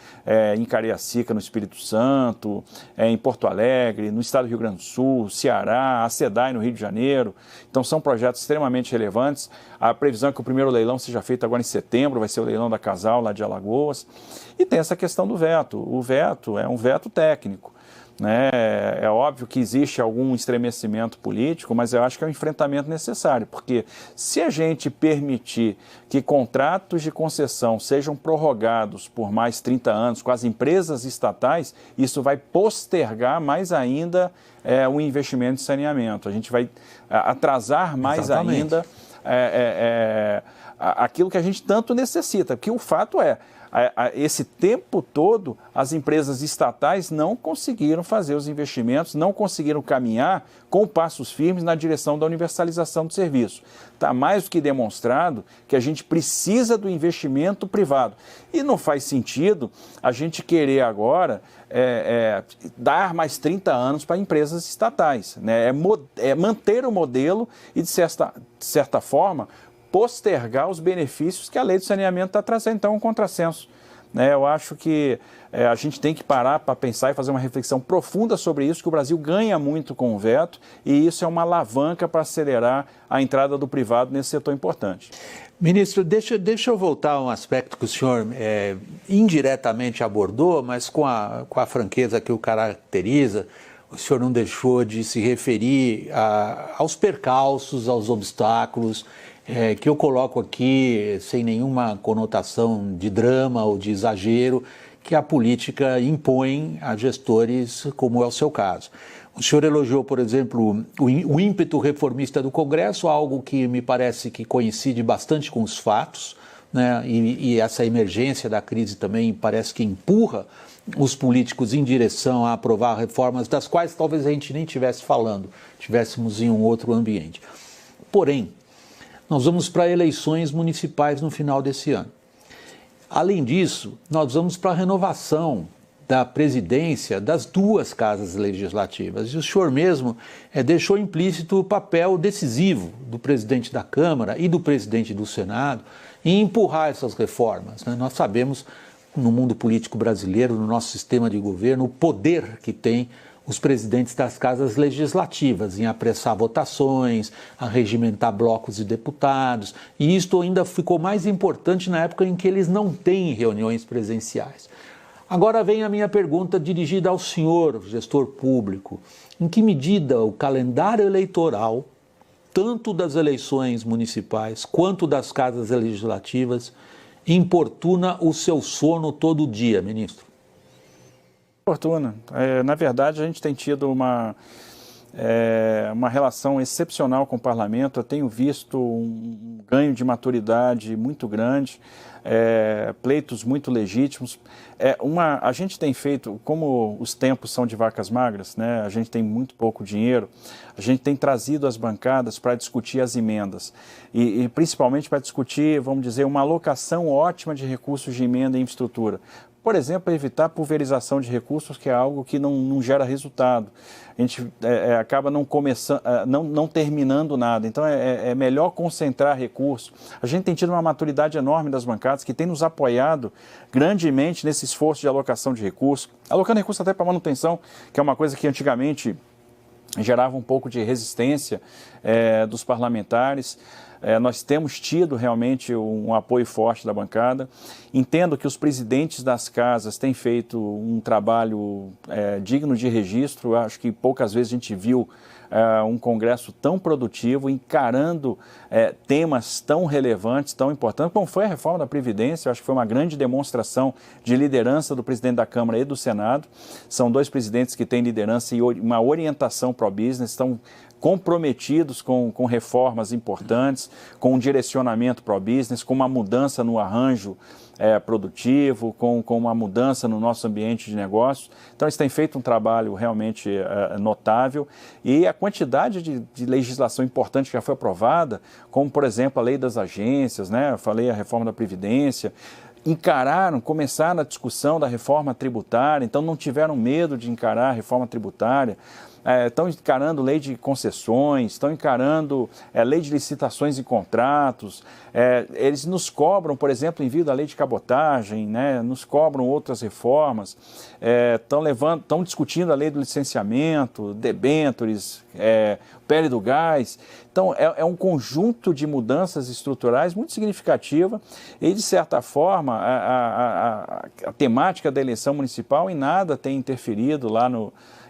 em Cariacica, no Espírito Santo, em Porto Alegre, no estado do Rio Grande do Sul, Ceará, a SEDAI no Rio de Janeiro. Então são projetos extremamente relevantes. A previsão é que o primeiro leilão seja feito agora em setembro, vai ser o leilão da Casal lá de Alagoas. E tem essa questão do veto. O veto é um veto técnico. É óbvio que existe algum estremecimento político, mas eu acho que é um enfrentamento necessário, porque se a gente permitir que contratos de concessão sejam prorrogados por mais 30 anos com as empresas estatais, isso vai postergar mais ainda o investimento em saneamento. A gente vai atrasar mais ainda aquilo que a gente tanto necessita, porque o fato esse tempo todo, as empresas estatais não conseguiram fazer os investimentos, não conseguiram caminhar com passos firmes na direção da universalização do serviço. Está mais do que demonstrado que a gente precisa do investimento privado. E não faz sentido a gente querer agora dar mais 30 anos para empresas estatais, né? Manter o modelo e, de certa forma, postergar os benefícios que a lei de saneamento está trazendo. Então, é um contrassenso. Eu acho que a gente tem que parar para pensar e fazer uma reflexão profunda sobre isso, que o Brasil ganha muito com o veto, e isso é uma alavanca para acelerar a entrada do privado nesse setor importante. Ministro, deixa eu voltar a um aspecto que o senhor indiretamente abordou, mas com a franqueza que o caracteriza. O senhor não deixou de se referir aos percalços, aos obstáculos, que eu coloco aqui sem nenhuma conotação de drama ou de exagero, que a política impõe a gestores, como é o seu caso. O senhor elogiou, por exemplo, o ímpeto reformista do Congresso, algo que me parece que coincide bastante com os fatos, né? E essa emergência da crise também parece que empurra os políticos em direção a aprovar reformas das quais talvez a gente nem estivesse falando, estivéssemos em um outro ambiente. Porém, nós vamos para eleições municipais no final desse ano. Além disso, nós vamos para a renovação da presidência das duas casas legislativas. E o senhor mesmo deixou implícito o papel decisivo do presidente da Câmara e do presidente do Senado em empurrar essas reformas, né? Nós sabemos, no mundo político brasileiro, no nosso sistema de governo, o poder que tem os presidentes das casas legislativas em apressar votações, a regimentar blocos de deputados, e isto ainda ficou mais importante na época em que eles não têm reuniões presenciais. Agora vem a minha pergunta dirigida ao senhor, gestor público. Em que medida o calendário eleitoral, tanto das eleições municipais quanto das casas legislativas, importuna o seu sono todo dia, ministro? Importuna. Na verdade, a gente tem tido uma relação excepcional com o parlamento. Eu tenho visto um ganho de maturidade muito grande, pleitos muito legítimos. A gente tem feito, como os tempos são de vacas magras, né? A gente tem muito pouco dinheiro, a gente tem trazido as bancadas para discutir as emendas e principalmente para discutir, vamos dizer, uma alocação ótima de recursos de emenda em infraestrutura. Por exemplo, evitar pulverização de recursos, que é algo que não gera resultado. A gente acaba não terminando nada. Então, é melhor concentrar recursos. A gente tem tido uma maturidade enorme das bancadas, que tem nos apoiado grandemente nesse esforço de alocação de recursos. Alocando recursos até para manutenção, que é uma coisa que antigamente gerava um pouco de resistência dos parlamentares. Nós temos tido realmente um apoio forte da bancada. Entendo que os presidentes das casas têm feito um trabalho digno de registro. Acho que poucas vezes a gente viu um Congresso tão produtivo, encarando temas tão relevantes, tão importantes, como foi a reforma da Previdência. Eu acho que foi uma grande demonstração de liderança do presidente da Câmara e do Senado. São dois presidentes que têm liderança e uma orientação pro-business, estão comprometidos com reformas importantes, com um direcionamento pro-business, com uma mudança no arranjo produtivo, com uma mudança no nosso ambiente de negócios. Então, eles têm feito um trabalho realmente notável, e a quantidade de legislação importante que já foi aprovada, como, por exemplo, a lei das agências, né? Eu falei a reforma da Previdência, começaram a discussão da reforma tributária, então não tiveram medo de encarar a reforma tributária. Estão encarando lei de concessões, estão encarando lei de licitações e contratos. Eles nos cobram, por exemplo, envio da lei de cabotagem, né? Nos cobram outras reformas, estão discutindo a lei do licenciamento, debêntures, PL do gás. Então, é um conjunto de mudanças estruturais muito significativa e, de certa forma, a temática da eleição municipal em nada tem interferido lá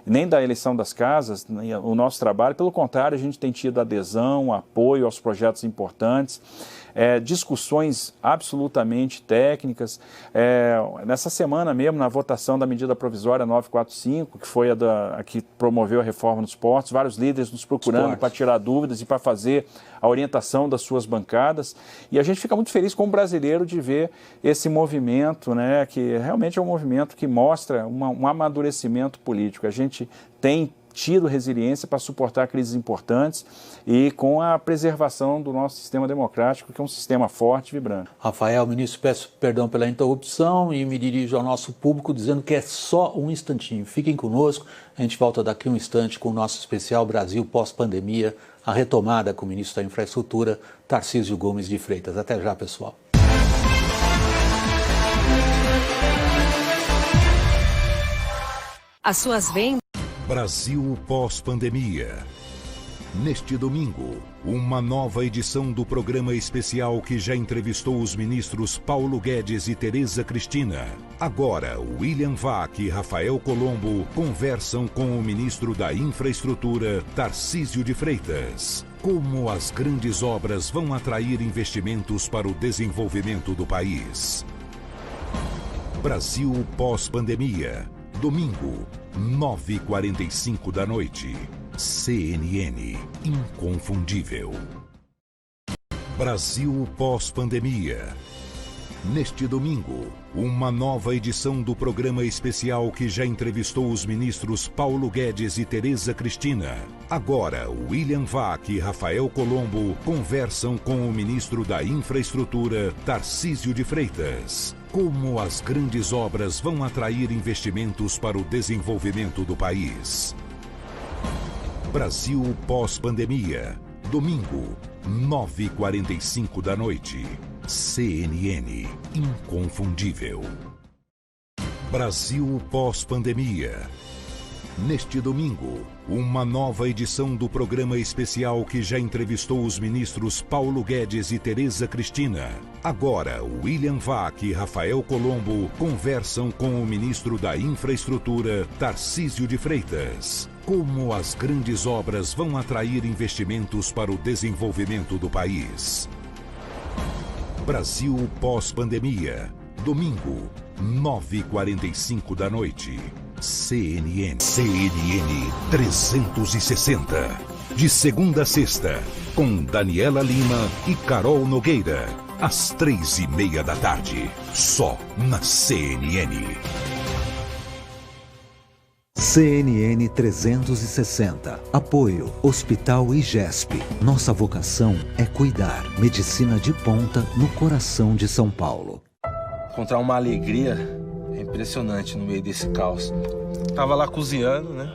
nem da eleição das casas, o nosso trabalho. Pelo contrário, a gente tem tido adesão, apoio aos projetos importantes, discussões absolutamente técnicas. Nessa semana mesmo, na votação da medida provisória 945, que foi a que promoveu a reforma dos portos, vários líderes nos procurando para tirar dúvidas e para fazer a orientação das suas bancadas. E a gente fica muito feliz como brasileiro de ver esse movimento, né, que realmente é um movimento que mostra um amadurecimento político. A gente tem tido resiliência para suportar crises importantes e com a preservação do nosso sistema democrático, que é um sistema forte e vibrante. Rafael, ministro, peço perdão pela interrupção e me dirijo ao nosso público dizendo que é só um instantinho. Fiquem conosco, a gente volta daqui um instante com o nosso especial Brasil pós-pandemia, a retomada com o ministro da Infraestrutura, Tarcísio Gomes de Freitas. Até já, pessoal. As suas vendas. Brasil pós-pandemia. Neste domingo, uma nova edição do programa especial que já entrevistou os ministros Paulo Guedes e Tereza Cristina. Agora, William Vac e Rafael Colombo conversam com o ministro da Infraestrutura, Tarcísio de Freitas. Como as grandes obras vão atrair investimentos para o desenvolvimento do país. Brasil pós-pandemia. Domingo, 9h45 da noite. CNN, inconfundível. Brasil pós-pandemia. Neste domingo, uma nova edição do programa especial que já entrevistou os ministros Paulo Guedes e Tereza Cristina. Agora, William Vac e Rafael Colombo conversam com o ministro da Infraestrutura, Tarcísio de Freitas. Como as grandes obras vão atrair investimentos para o desenvolvimento do país. Brasil pós-pandemia. Domingo, 9h45 da noite. CNN, inconfundível. Brasil pós-pandemia. Neste domingo, uma nova edição do programa especial que já entrevistou os ministros Paulo Guedes e Tereza Cristina. Agora, William Vac e Rafael Colombo conversam com o ministro da Infraestrutura, Tarcísio de Freitas. Como as grandes obras vão atrair investimentos para o desenvolvimento do país. Brasil pós-pandemia. Domingo, 9h45 da noite. CNN 360. De segunda a sexta, com Daniela Lima e Carol Nogueira. Às 3h30 da tarde. Só na CNN. CNN 360. Apoio Hospital IGESP. Nossa vocação é cuidar. Medicina de ponta no coração de São Paulo. Encontrar uma alegria é impressionante no meio desse caos. Tava lá cozinhando, né?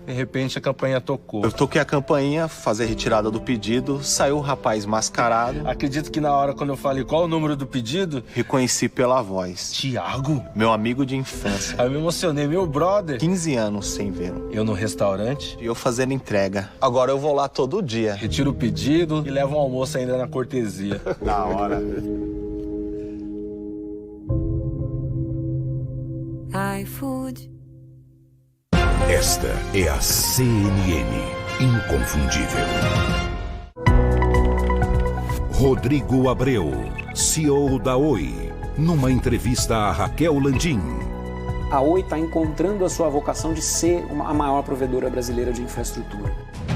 de repente a campainha tocou. Eu toquei a campainha, fazer a retirada do pedido, saiu o rapaz mascarado. Acredito que na hora quando eu falei qual o número do pedido, reconheci pela voz. Tiago? Meu amigo de infância. Aí eu me emocionei, meu brother. 15 anos sem vê-lo. Eu no restaurante. E eu fazendo entrega. Agora eu vou lá todo dia. Retiro o pedido e levo um almoço ainda na cortesia. Da hora. iFood. Esta é a CNN, inconfundível. Rodrigo Abreu, CEO da Oi, numa entrevista a Raquel Landim. A Oi está encontrando a sua vocação de ser a maior provedora brasileira de infraestrutura.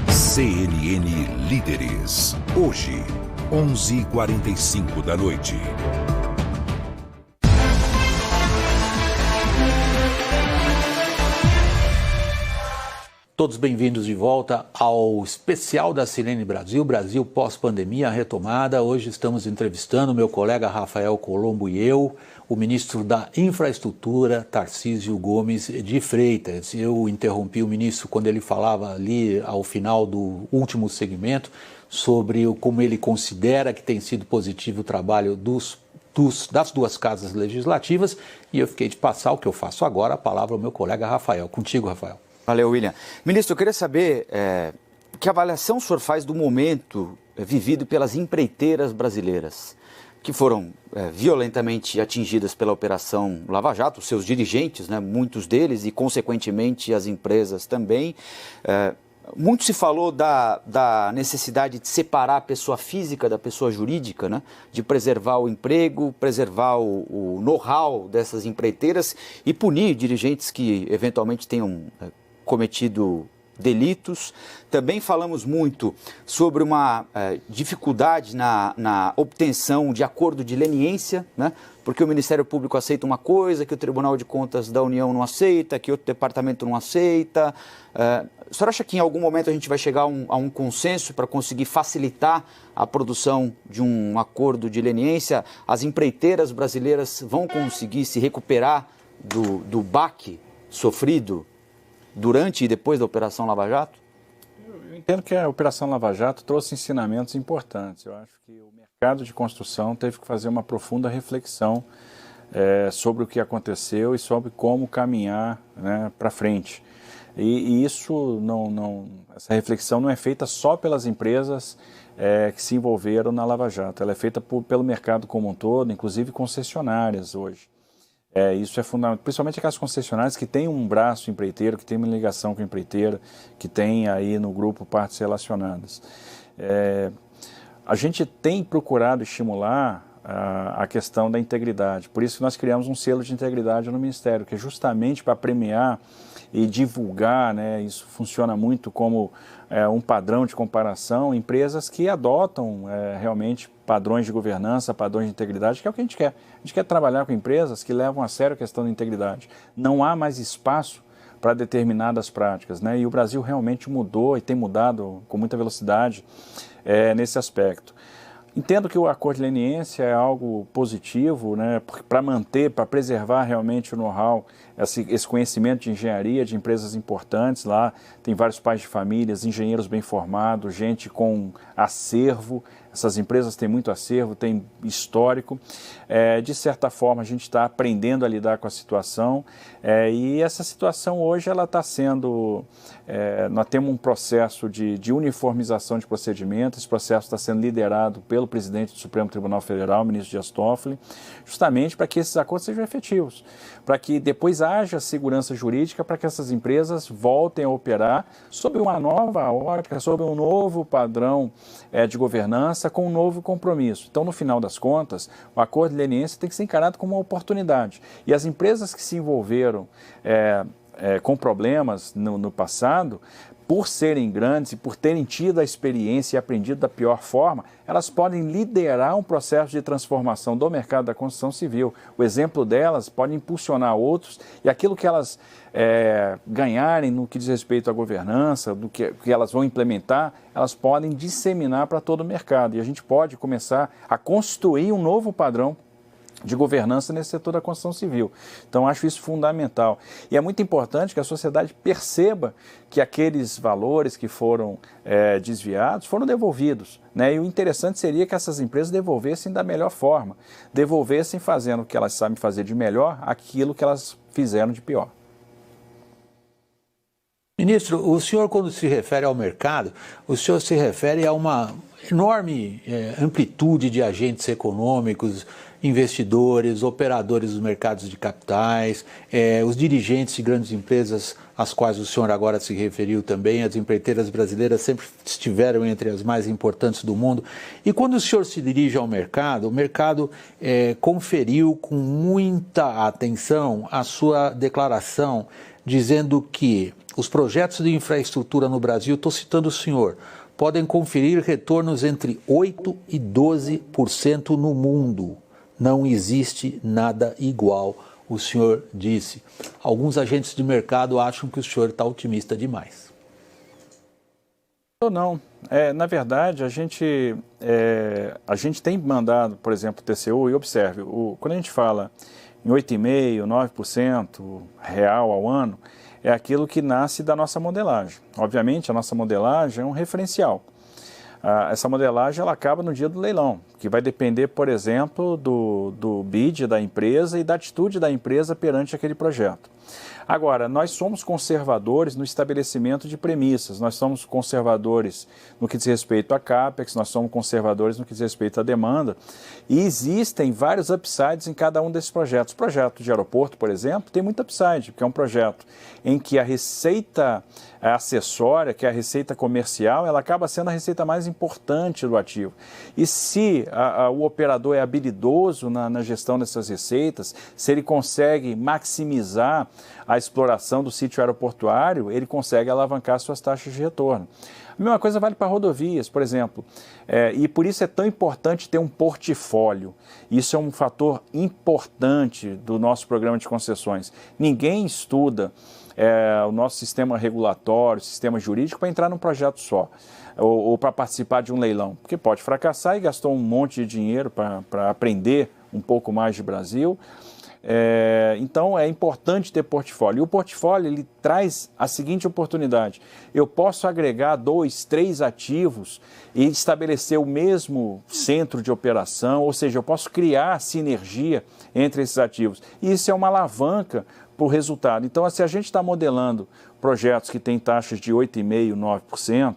CNN Líderes, hoje, 11h45 da noite. Todos bem-vindos de volta ao especial da CNN Brasil, Brasil pós-pandemia, retomada. Hoje estamos entrevistando meu colega Rafael Colombo e eu, o ministro da Infraestrutura, Tarcísio Gomes de Freitas. Eu interrompi o ministro quando ele falava ali ao final do último segmento sobre como ele considera que tem sido positivo o trabalho das duas casas legislativas, e eu fiquei de passar o que eu faço agora, a palavra ao meu colega Rafael. Contigo, Rafael. Valeu, William. Ministro, eu queria saber que avaliação o senhor faz do momento vivido pelas empreiteiras brasileiras, que foram violentamente atingidas pela Operação Lava Jato, seus dirigentes, né, muitos deles, e consequentemente as empresas também. Muito se falou da necessidade de separar a pessoa física da pessoa jurídica, né? De preservar o emprego, preservar o know-how dessas empreiteiras e punir dirigentes que eventualmente tenham cometido delitos. Também falamos muito sobre uma dificuldade na obtenção de acordo de leniência, né? Porque o Ministério Público aceita uma coisa, que o Tribunal de Contas da União não aceita, que outro departamento não aceita. O senhor acha que em algum momento a gente vai chegar a um consenso para conseguir facilitar a produção de um acordo de leniência? As empreiteiras brasileiras vão conseguir se recuperar do baque sofrido durante e depois da Operação Lava Jato? Eu entendo que a Operação Lava Jato trouxe ensinamentos importantes. Eu acho que o mercado de construção teve que fazer uma profunda reflexão sobre o que aconteceu e sobre como caminhar, né, para frente. E isso essa reflexão não é feita só pelas empresas que se envolveram na Lava Jato. Ela é feita pelo mercado como um todo, inclusive concessionárias hoje. Isso é fundamental, principalmente aquelas concessionárias que têm um braço empreiteiro, que têm uma ligação com a empreiteira, que tem aí no grupo partes relacionadas. A gente tem procurado estimular a questão da integridade, por isso que nós criamos um selo de integridade no Ministério, que é justamente para premiar e divulgar, né, isso funciona muito como um padrão de comparação, empresas que adotam realmente padrões de governança, padrões de integridade, que é o que a gente quer. A gente quer trabalhar com empresas que levam a sério a questão da integridade. Não há mais espaço para determinadas práticas, né? E o Brasil realmente mudou e tem mudado com muita velocidade nesse aspecto. Entendo que o acordo de leniência é algo positivo, né, para manter, para preservar realmente o know-how, esse conhecimento de engenharia de empresas importantes lá. Tem vários pais de famílias, engenheiros bem formados, gente com acervo. Essas empresas têm muito acervo, têm histórico. De certa forma, a gente está aprendendo a lidar com a situação e essa situação hoje ela está sendo... nós temos um processo de uniformização de procedimentos. Esse processo está sendo liderado pelo presidente do Supremo Tribunal Federal, o ministro Dias Toffoli, justamente para que esses acordos sejam efetivos, para que depois haja segurança jurídica para que essas empresas voltem a operar sob uma nova ótica, sob um novo padrão de governança, com um novo compromisso. Então, no final das contas, o acordo de leniência tem que ser encarado como uma oportunidade. E as empresas que se envolveram com problemas no passado, por serem grandes e por terem tido a experiência e aprendido da pior forma, elas podem liderar um processo de transformação do mercado da construção civil. O exemplo delas pode impulsionar outros e aquilo que elas ganharem no que diz respeito à governança, do que elas vão implementar, elas podem disseminar para todo o mercado. E a gente pode começar a construir um novo padrão de governança nesse setor da construção civil. Então, acho isso fundamental. E é muito importante que a sociedade perceba que aqueles valores que foram desviados foram devolvidos, né? E o interessante seria que essas empresas devolvessem da melhor forma, devolvessem fazendo o que elas sabem fazer de melhor, aquilo que elas fizeram de pior. Ministro, o senhor, quando se refere ao mercado, o senhor se refere a uma enorme amplitude de agentes econômicos, investidores, operadores dos mercados de capitais, os dirigentes de grandes empresas, às quais o senhor agora se referiu também. As empreiteiras brasileiras sempre estiveram entre as mais importantes do mundo. E quando o senhor se dirige ao mercado, o mercado conferiu com muita atenção a sua declaração, dizendo que os projetos de infraestrutura no Brasil, estou citando o senhor, podem conferir retornos entre 8% e 12% no mundo. Não existe nada igual, o senhor disse. Alguns agentes de mercado acham que o senhor está otimista demais. Não. Na verdade, a gente tem mandado, por exemplo, o TCU, e observe, quando a gente fala em 8,5%, 9% real ao ano, é aquilo que nasce da nossa modelagem. Obviamente, a nossa modelagem é um referencial. Essa modelagem ela acaba no dia do leilão, que vai depender, por exemplo, do bid da empresa e da atitude da empresa perante aquele projeto. Agora, nós somos conservadores no estabelecimento de premissas, nós somos conservadores no que diz respeito a CAPEX, nós somos conservadores no que diz respeito à demanda, e existem vários upsides em cada um desses projetos. O projeto de aeroporto, por exemplo, tem muito upside, porque é um projeto em que a receita acessória, que é a receita comercial, ela acaba sendo a receita mais importante do ativo. E se o operador é habilidoso na gestão dessas receitas, se ele consegue maximizar a exploração do sítio aeroportuário, ele consegue alavancar suas taxas de retorno. A mesma coisa vale para rodovias, por exemplo, e por isso é tão importante ter um portfólio. Isso é um fator importante do nosso programa de concessões. Ninguém estuda o nosso sistema regulatório, sistema jurídico para entrar num projeto só, ou para participar de um leilão, porque pode fracassar e gastou um monte de dinheiro para aprender um pouco mais de Brasil. Então é importante ter portfólio. E o portfólio ele traz a seguinte oportunidade: eu posso agregar 2, 3 ativos e estabelecer o mesmo centro de operação, ou seja, eu posso criar sinergia entre esses ativos. E isso é uma alavanca para o resultado. Então, se a gente está modelando projetos que têm taxas de 8,5%, 9%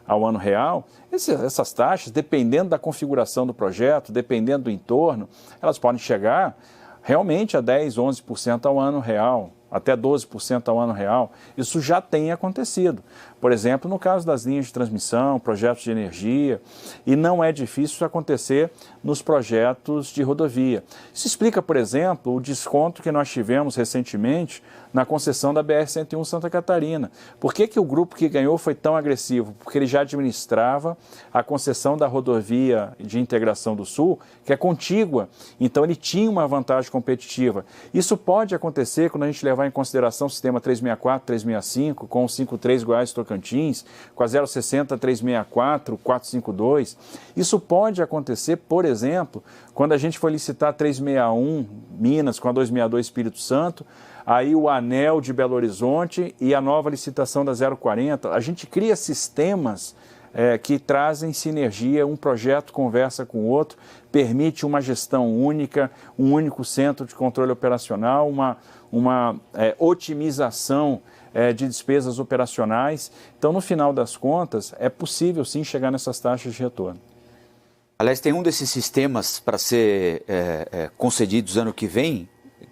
ao ano real, essas taxas, dependendo da configuração do projeto, dependendo do entorno, elas podem chegar realmente a 10%, 11% ao ano real, até 12% ao ano real. Isso já tem acontecido. Por exemplo, no caso das linhas de transmissão, projetos de energia, e não é difícil isso acontecer nos projetos de rodovia. Isso explica, por exemplo, o desconto que nós tivemos recentemente na concessão da BR-101 Santa Catarina. Por que o grupo que ganhou foi tão agressivo? Porque ele já administrava a concessão da rodovia de integração do Sul, que é contígua, então ele tinha uma vantagem competitiva. Isso pode acontecer quando a gente levar em consideração o sistema 364, 365, com o 53 Goiás Tocantins, com a 060, 364, 452. Isso pode acontecer, por exemplo, quando a gente for licitar 361 Minas com a 262 Espírito Santo, aí o anel de Belo Horizonte e a nova licitação da 040. A gente cria sistemas que trazem sinergia, um projeto conversa com o outro, permite uma gestão única, um único centro de controle operacional, uma otimização de despesas operacionais. Então, no final das contas, é possível sim chegar nessas taxas de retorno. Aliás, tem um desses sistemas para ser concedidos ano que vem,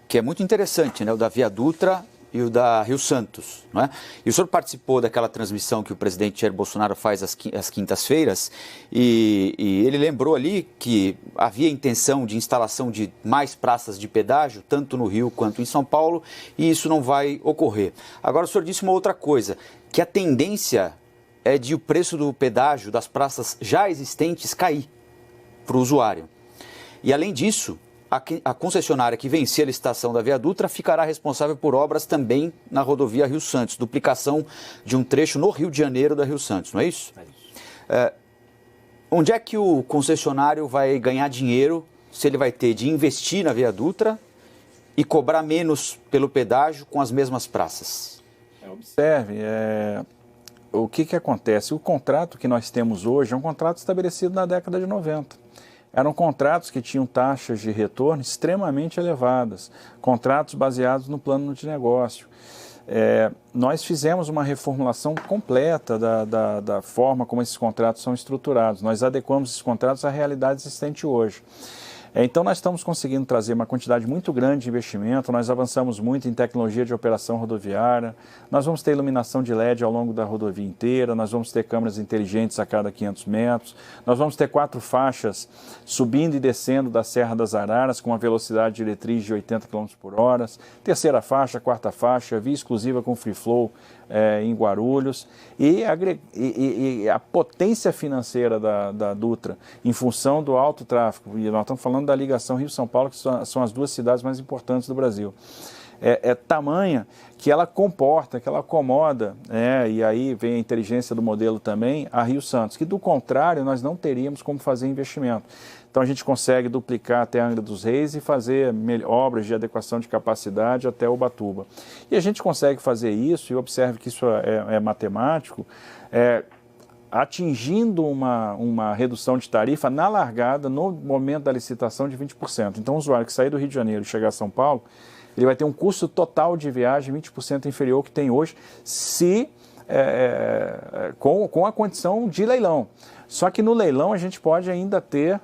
que é muito interessante, né? O da Via Dutra e o da Rio Santos, não é? E o senhor participou daquela transmissão que o presidente Jair Bolsonaro faz às quintas-feiras, e ele lembrou ali que havia intenção de instalação de mais praças de pedágio, tanto no Rio quanto em São Paulo, e isso não vai ocorrer. Agora, o senhor disse uma outra coisa, que a tendência é de o preço do pedágio das praças já existentes cair para o usuário. E, além disso, a concessionária que vencer a licitação da Via Dutra ficará responsável por obras também na rodovia Rio Santos, duplicação de um trecho no Rio de Janeiro da Rio Santos, não é isso? É isso. Onde é que o concessionário vai ganhar dinheiro se ele vai ter de investir na Via Dutra e cobrar menos pelo pedágio com as mesmas praças? Observe, o que acontece? O contrato que nós temos hoje é um contrato estabelecido na década de 90. Eram contratos que tinham taxas de retorno extremamente elevadas, contratos baseados no plano de negócio. Nós fizemos uma reformulação completa da forma como esses contratos são estruturados. Nós adequamos esses contratos à realidade existente hoje. Então, nós estamos conseguindo trazer uma quantidade muito grande de investimento, nós avançamos muito em tecnologia de operação rodoviária, nós vamos ter iluminação de LED ao longo da rodovia inteira, nós vamos ter câmeras inteligentes a cada 500 metros, nós vamos ter 4 faixas subindo e descendo da Serra das Araras com uma velocidade diretriz de 80 km por hora, terceira faixa, quarta faixa, via exclusiva com free flow em Guarulhos, e a potência financeira da Dutra, em função do alto tráfego, e nós estamos falando da ligação Rio-São Paulo, que são as 2 cidades mais importantes do Brasil, é tamanha que ela comporta, que ela acomoda, e aí vem a inteligência do modelo também, a Rio Santos, que do contrário nós não teríamos como fazer investimento. Então a gente consegue duplicar até a Angra dos Reis e fazer obras de adequação de capacidade até Ubatuba. E a gente consegue fazer isso, e observe que isso é matemático, atingindo uma redução de tarifa na largada, no momento da licitação, de 20%. Então o usuário que sair do Rio de Janeiro e chegar a São Paulo, ele vai ter um custo total de viagem 20% inferior ao que tem hoje, com a condição de leilão. Só que no leilão a gente pode ainda ter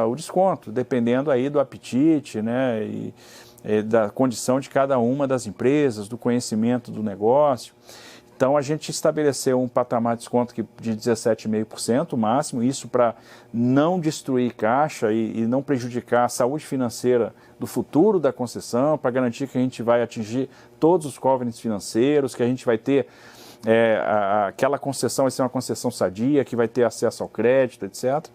o desconto, dependendo aí do apetite, né, e da condição de cada uma das empresas, do conhecimento do negócio. Então a gente estabeleceu um patamar de desconto de 17,5% o máximo, isso para não destruir caixa e não prejudicar a saúde financeira do futuro da concessão, para garantir que a gente vai atingir todos os covenants financeiros, que a gente vai ter aquela concessão vai ser uma concessão sadia, que vai ter acesso ao crédito, etc.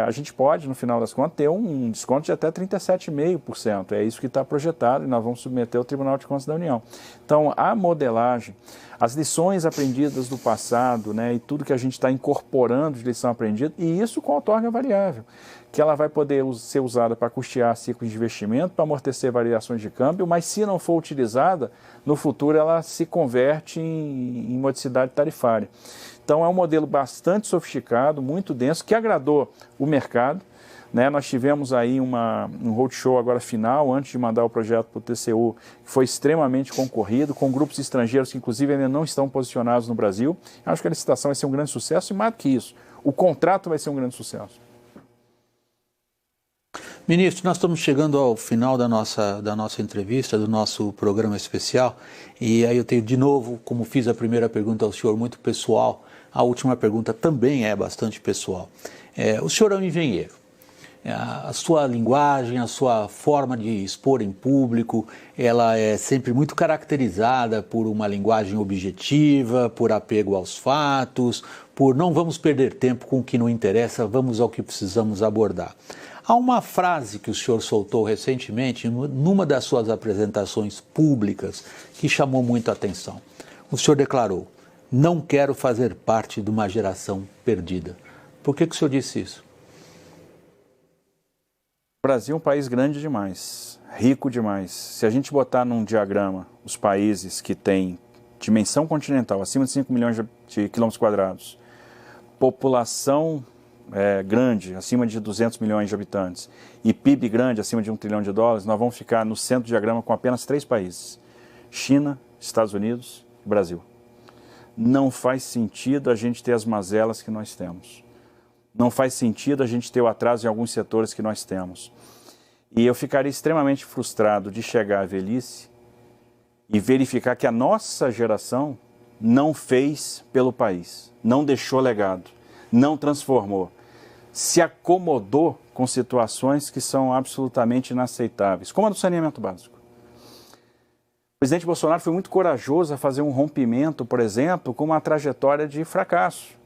A gente pode, no final das contas, ter um desconto de até 37,5%. É isso que está projetado e nós vamos submeter ao Tribunal de Contas da União. Então, a modelagem, as lições aprendidas do passado, né, e tudo que a gente está incorporando de lição aprendida, e isso com outorga variável, que ela vai poder ser usada para custear ciclos de investimento, para amortecer variações de câmbio, mas se não for utilizada, no futuro ela se converte em modicidade tarifária. Então é um modelo bastante sofisticado, muito denso, que agradou o mercado, né? Nós tivemos aí um roadshow agora final, antes de mandar o projeto para o TCU, que foi extremamente concorrido, com grupos estrangeiros que inclusive ainda não estão posicionados no Brasil. Eu acho que a licitação vai ser um grande sucesso e mais do que isso, o contrato vai ser um grande sucesso. Ministro, nós estamos chegando ao final da nossa entrevista, do nosso programa especial, e aí eu tenho de novo, como fiz a primeira pergunta ao senhor, muito pessoal, a última pergunta também é bastante pessoal. O senhor é um engenheiro, a sua linguagem, a sua forma de expor em público, ela é sempre muito caracterizada por uma linguagem objetiva, por apego aos fatos, por não vamos perder tempo com o que não interessa, vamos ao que precisamos abordar. Há uma frase que o senhor soltou recentemente, numa das suas apresentações públicas, que chamou muito a atenção. O senhor declarou: não quero fazer parte de uma geração perdida. Por que o senhor disse isso? O Brasil é um país grande demais, rico demais. Se a gente botar num diagrama os países que têm dimensão continental, acima de 5 milhões de quilômetros quadrados, população grande, acima de 200 milhões de habitantes, e PIB grande, acima de $1 trilhão, nós vamos ficar no centro do diagrama com apenas 3 países: China, Estados Unidos e Brasil. Não faz sentido a gente ter as mazelas que nós temos. Não faz sentido a gente ter o atraso em alguns setores que nós temos. E eu ficaria extremamente frustrado de chegar à velhice e verificar que a nossa geração não fez pelo país, não deixou legado, não transformou, se acomodou com situações que são absolutamente inaceitáveis, como a do saneamento básico. O presidente Bolsonaro foi muito corajoso a fazer um rompimento, por exemplo, com uma trajetória de fracasso.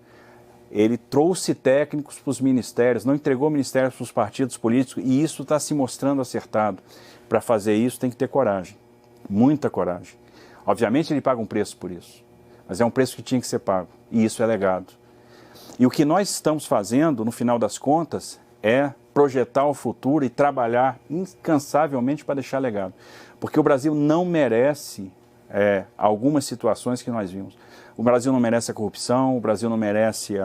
Ele trouxe técnicos para os ministérios, não entregou ministérios para os partidos políticos, e isso está se mostrando acertado. Para fazer isso tem que ter coragem, muita coragem. Obviamente ele paga um preço por isso, mas é um preço que tinha que ser pago, e isso é legado. E o que nós estamos fazendo, no final das contas, é projetar o futuro e trabalhar incansavelmente para deixar legado. Porque o Brasil não merece algumas situações que nós vimos. O Brasil não merece a corrupção, o Brasil não merece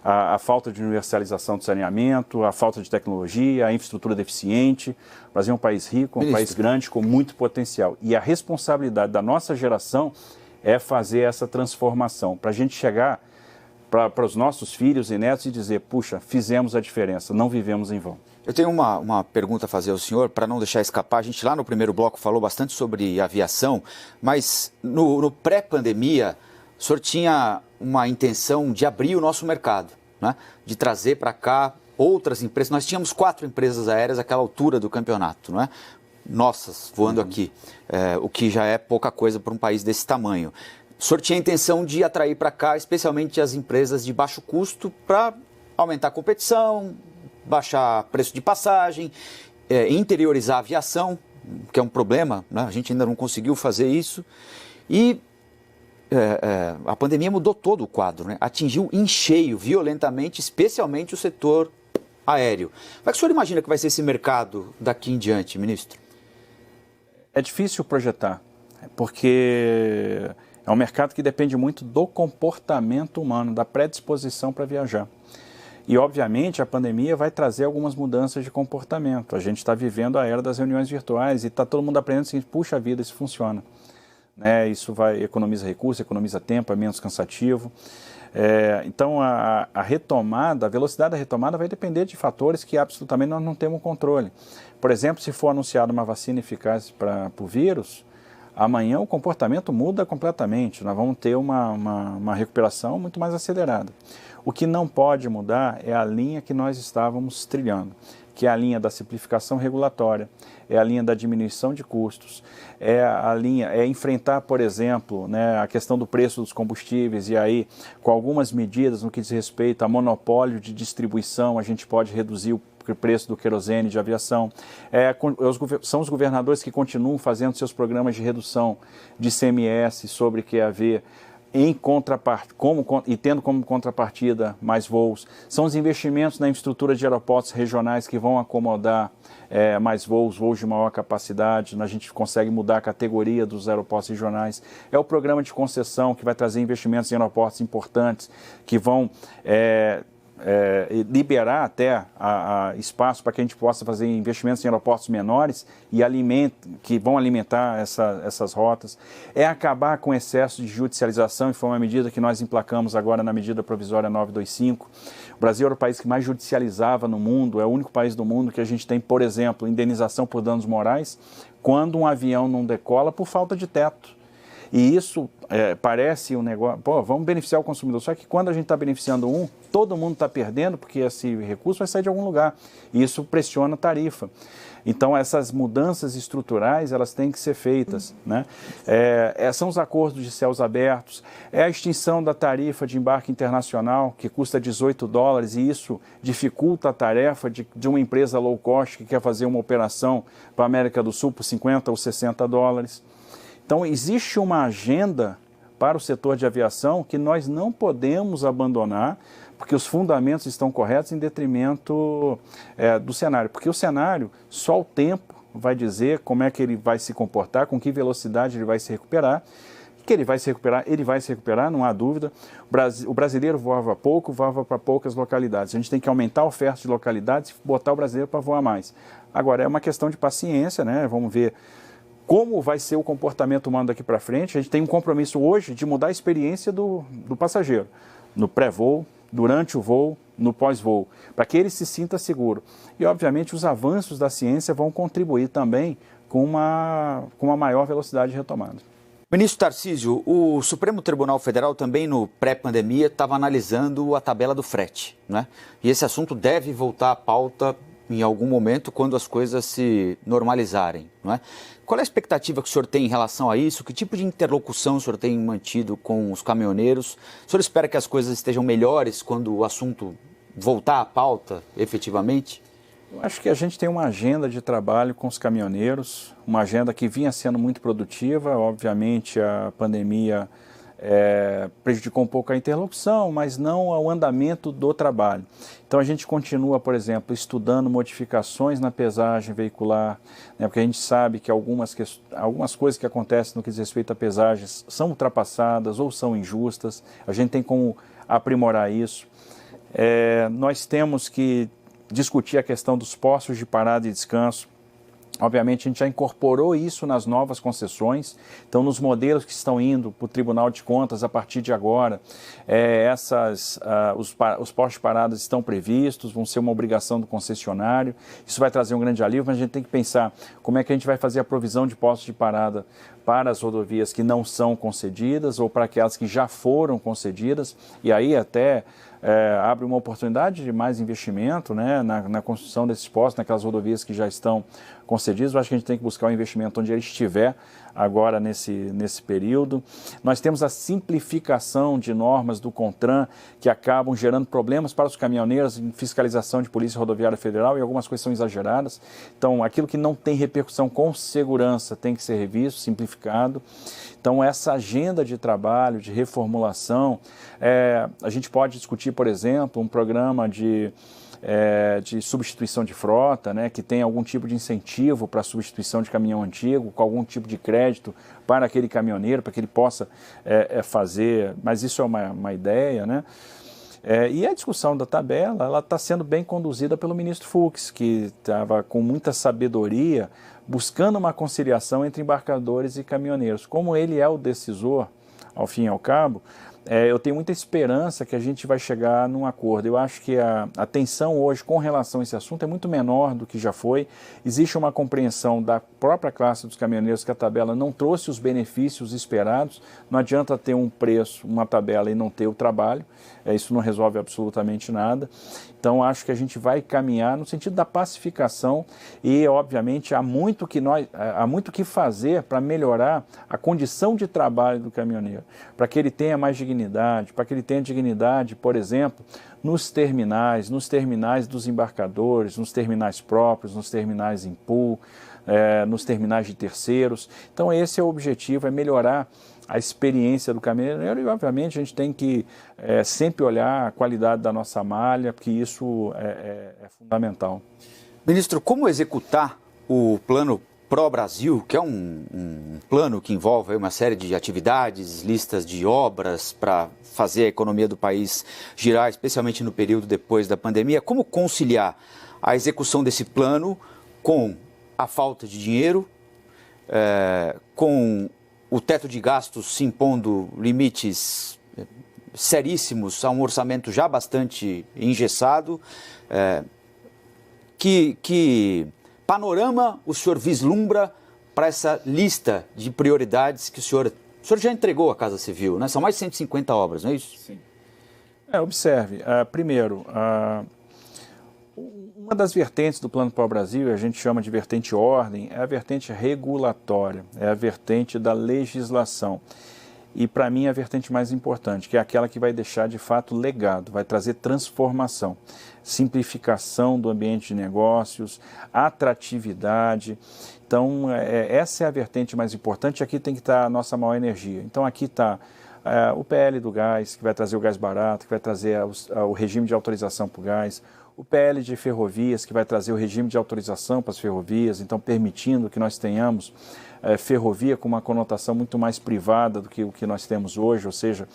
a falta de universalização do saneamento, a falta de tecnologia, a infraestrutura deficiente. O Brasil é um país rico, um país grande, com muito potencial. E a responsabilidade da nossa geração é fazer essa transformação, para a gente chegar para os nossos filhos e netos e dizer, puxa, fizemos a diferença, não vivemos em vão. Eu tenho uma pergunta a fazer ao senhor, para não deixar escapar. A gente lá no primeiro bloco falou bastante sobre aviação, mas no pré-pandemia, o senhor tinha uma intenção de abrir o nosso mercado, né? De trazer para cá outras empresas. Nós tínhamos 4 empresas aéreas àquela altura do campeonato, não é? Nossas, voando aqui, o que já é pouca coisa para um país desse tamanho. O senhor tinha a intenção de atrair para cá, especialmente as empresas de baixo custo, para aumentar a competição, baixar preço de passagem, interiorizar a aviação, que é um problema, né? A gente ainda não conseguiu fazer isso. E a pandemia mudou todo o quadro, né? Atingiu em cheio, violentamente, especialmente o setor aéreo. Como é que o senhor imagina que vai ser esse mercado daqui em diante, ministro? É difícil projetar, porque é um mercado que depende muito do comportamento humano, da predisposição para viajar. E, obviamente, a pandemia vai trazer algumas mudanças de comportamento. A gente está vivendo a era das reuniões virtuais e está todo mundo aprendendo assim, puxa vida, isso funciona. Isso economiza recursos, economiza tempo, é menos cansativo. Então, a retomada, a velocidade da retomada vai depender de fatores que absolutamente nós não temos controle. Por exemplo, se for anunciada uma vacina eficaz para o vírus, amanhã o comportamento muda completamente. Nós vamos ter uma recuperação muito mais acelerada. O que não pode mudar é a linha que nós estávamos trilhando, que é a linha da simplificação regulatória, é a linha da diminuição de custos, é enfrentar, por exemplo, a questão do preço dos combustíveis e aí, com algumas medidas no que diz respeito a monopólio de distribuição, a gente pode reduzir o preço do querosene de aviação. São os governadores que continuam fazendo seus programas de redução de ICMS sobre QAV, e tendo como contrapartida mais voos. São os investimentos na infraestrutura de aeroportos regionais que vão acomodar mais voos de maior capacidade. A gente consegue mudar a categoria dos aeroportos regionais. É o programa de concessão que vai trazer investimentos em aeroportos importantes que vão liberar até espaço para que a gente possa fazer investimentos em aeroportos menores e que vão alimentar essas rotas. É acabar com o excesso de judicialização, e foi uma medida que nós emplacamos agora na medida provisória 925. O Brasil era o país que mais judicializava no mundo, é o único país do mundo que a gente tem, por exemplo, indenização por danos morais quando um avião não decola por falta de teto. E isso parece um negócio, vamos beneficiar o consumidor, só que quando a gente está beneficiando todo mundo está perdendo, porque esse recurso vai sair de algum lugar, e isso pressiona a tarifa. Então, essas mudanças estruturais, elas têm que ser feitas, né? São os acordos de céus abertos, é a extinção da tarifa de embarque internacional, que custa $18, e isso dificulta a tarefa de uma empresa low cost que quer fazer uma operação para a América do Sul por $50 ou $60. Então, existe uma agenda para o setor de aviação que nós não podemos abandonar, porque os fundamentos estão corretos em detrimento do cenário. Porque o cenário, só o tempo vai dizer como é que ele vai se comportar, com que velocidade ele vai se recuperar. Que ele vai se recuperar, não há dúvida. O brasileiro voava pouco, voava para poucas localidades. A gente tem que aumentar a oferta de localidades e botar o brasileiro para voar mais. Agora, é uma questão de paciência, né? Vamos ver como vai ser o comportamento humano daqui para frente. A gente tem um compromisso hoje de mudar a experiência do passageiro, no pré-voo, durante o voo, no pós-voo, para que ele se sinta seguro. E, obviamente, os avanços da ciência vão contribuir também com uma maior velocidade de retomada. Ministro Tarcísio, o Supremo Tribunal Federal também no pré-pandemia estava analisando a tabela do frete, né? E esse assunto deve voltar à pauta em algum momento quando as coisas se normalizarem, não é? Qual é a expectativa que o senhor tem em relação a isso? Que tipo de interlocução o senhor tem mantido com os caminhoneiros? O senhor espera que as coisas estejam melhores quando o assunto voltar à pauta efetivamente? Eu acho que a gente tem uma agenda de trabalho com os caminhoneiros, uma agenda que vinha sendo muito produtiva. Obviamente, a pandemia prejudicou um pouco a interlocução, mas não o andamento do trabalho. Então a gente continua, por exemplo, estudando modificações na pesagem veicular, né, porque a gente sabe que algumas coisas que acontecem no que diz respeito a pesagens são ultrapassadas ou são injustas, a gente tem como aprimorar isso. Nós temos que discutir a questão dos postos de parada e descanso. Obviamente, a gente já incorporou isso nas novas concessões. Então, nos modelos que estão indo para o Tribunal de Contas a partir de agora, os postos de parada estão previstos, vão ser uma obrigação do concessionário. Isso vai trazer um grande alívio, mas a gente tem que pensar como é que a gente vai fazer a provisão de postos de parada para as rodovias que não são concedidas ou para aquelas que já foram concedidas. E aí até abre uma oportunidade de mais investimento, né, na construção desses postos, naquelas rodovias que já estão concedidas. Eu acho que a gente tem que buscar o investimento onde ele estiver agora nesse período. Nós temos a simplificação de normas do CONTRAN que acabam gerando problemas para os caminhoneiros em fiscalização de Polícia Rodoviária Federal e algumas coisas são exageradas. Então, aquilo que não tem repercussão com segurança tem que ser revisto, simplificado. Então, essa agenda de trabalho, de reformulação, a gente pode discutir, por exemplo, um programa de substituição de frota, né, que tem algum tipo de incentivo para a substituição de caminhão antigo, com algum tipo de crédito para aquele caminhoneiro, para que ele possa fazer, mas isso é uma ideia, né? E a discussão da tabela, ela está sendo bem conduzida pelo ministro Fux, que estava com muita sabedoria buscando uma conciliação entre embarcadores e caminhoneiros. Como ele é o decisor, ao fim e ao cabo, eu tenho muita esperança que a gente vai chegar num acordo. Eu acho que a tensão hoje com relação a esse assunto é muito menor do que já foi. Existe uma compreensão da própria classe dos caminhoneiros que a tabela não trouxe os benefícios esperados. Não adianta ter um preço, uma tabela e não ter o trabalho. Isso não resolve absolutamente nada. Então, acho que a gente vai caminhar no sentido da pacificação e, obviamente, há muito que fazer para melhorar a condição de trabalho do caminhoneiro, para que ele tenha mais dignidade, para que ele tenha dignidade, por exemplo, nos terminais dos embarcadores, nos terminais próprios, nos terminais em pool, nos terminais de terceiros. Então, esse é o objetivo, é melhorar a experiência do caminhoneiro e, obviamente, a gente tem que sempre olhar a qualidade da nossa malha, porque isso é fundamental. Ministro, como executar o plano Pró-Brasil, que é um plano que envolve uma série de atividades, listas de obras para fazer a economia do país girar, especialmente no período depois da pandemia, como conciliar a execução desse plano com a falta de dinheiro, com o teto de gastos se impondo limites seríssimos a um orçamento já bastante engessado. Que panorama o senhor vislumbra para essa lista de prioridades que o senhor já entregou à Casa Civil, né? São mais de 150 obras, não é isso? Sim. Observe, primeiro, uma das vertentes do Plano Pró-Brasil, a gente chama de vertente ordem, é a vertente regulatória, é a vertente da legislação. E, para mim, a vertente mais importante, que é aquela que vai deixar, de fato, legado, vai trazer transformação, simplificação do ambiente de negócios, atratividade. Então, essa é a vertente mais importante, aqui tem que estar a nossa maior energia. Então, aqui está o PL do gás, que vai trazer o gás barato, que vai trazer o regime de autorização para o gás, o PL de ferrovias, que vai trazer o regime de autorização para as ferrovias, então permitindo que nós tenhamos ferrovia com uma conotação muito mais privada do que o que nós temos hoje, ou seja,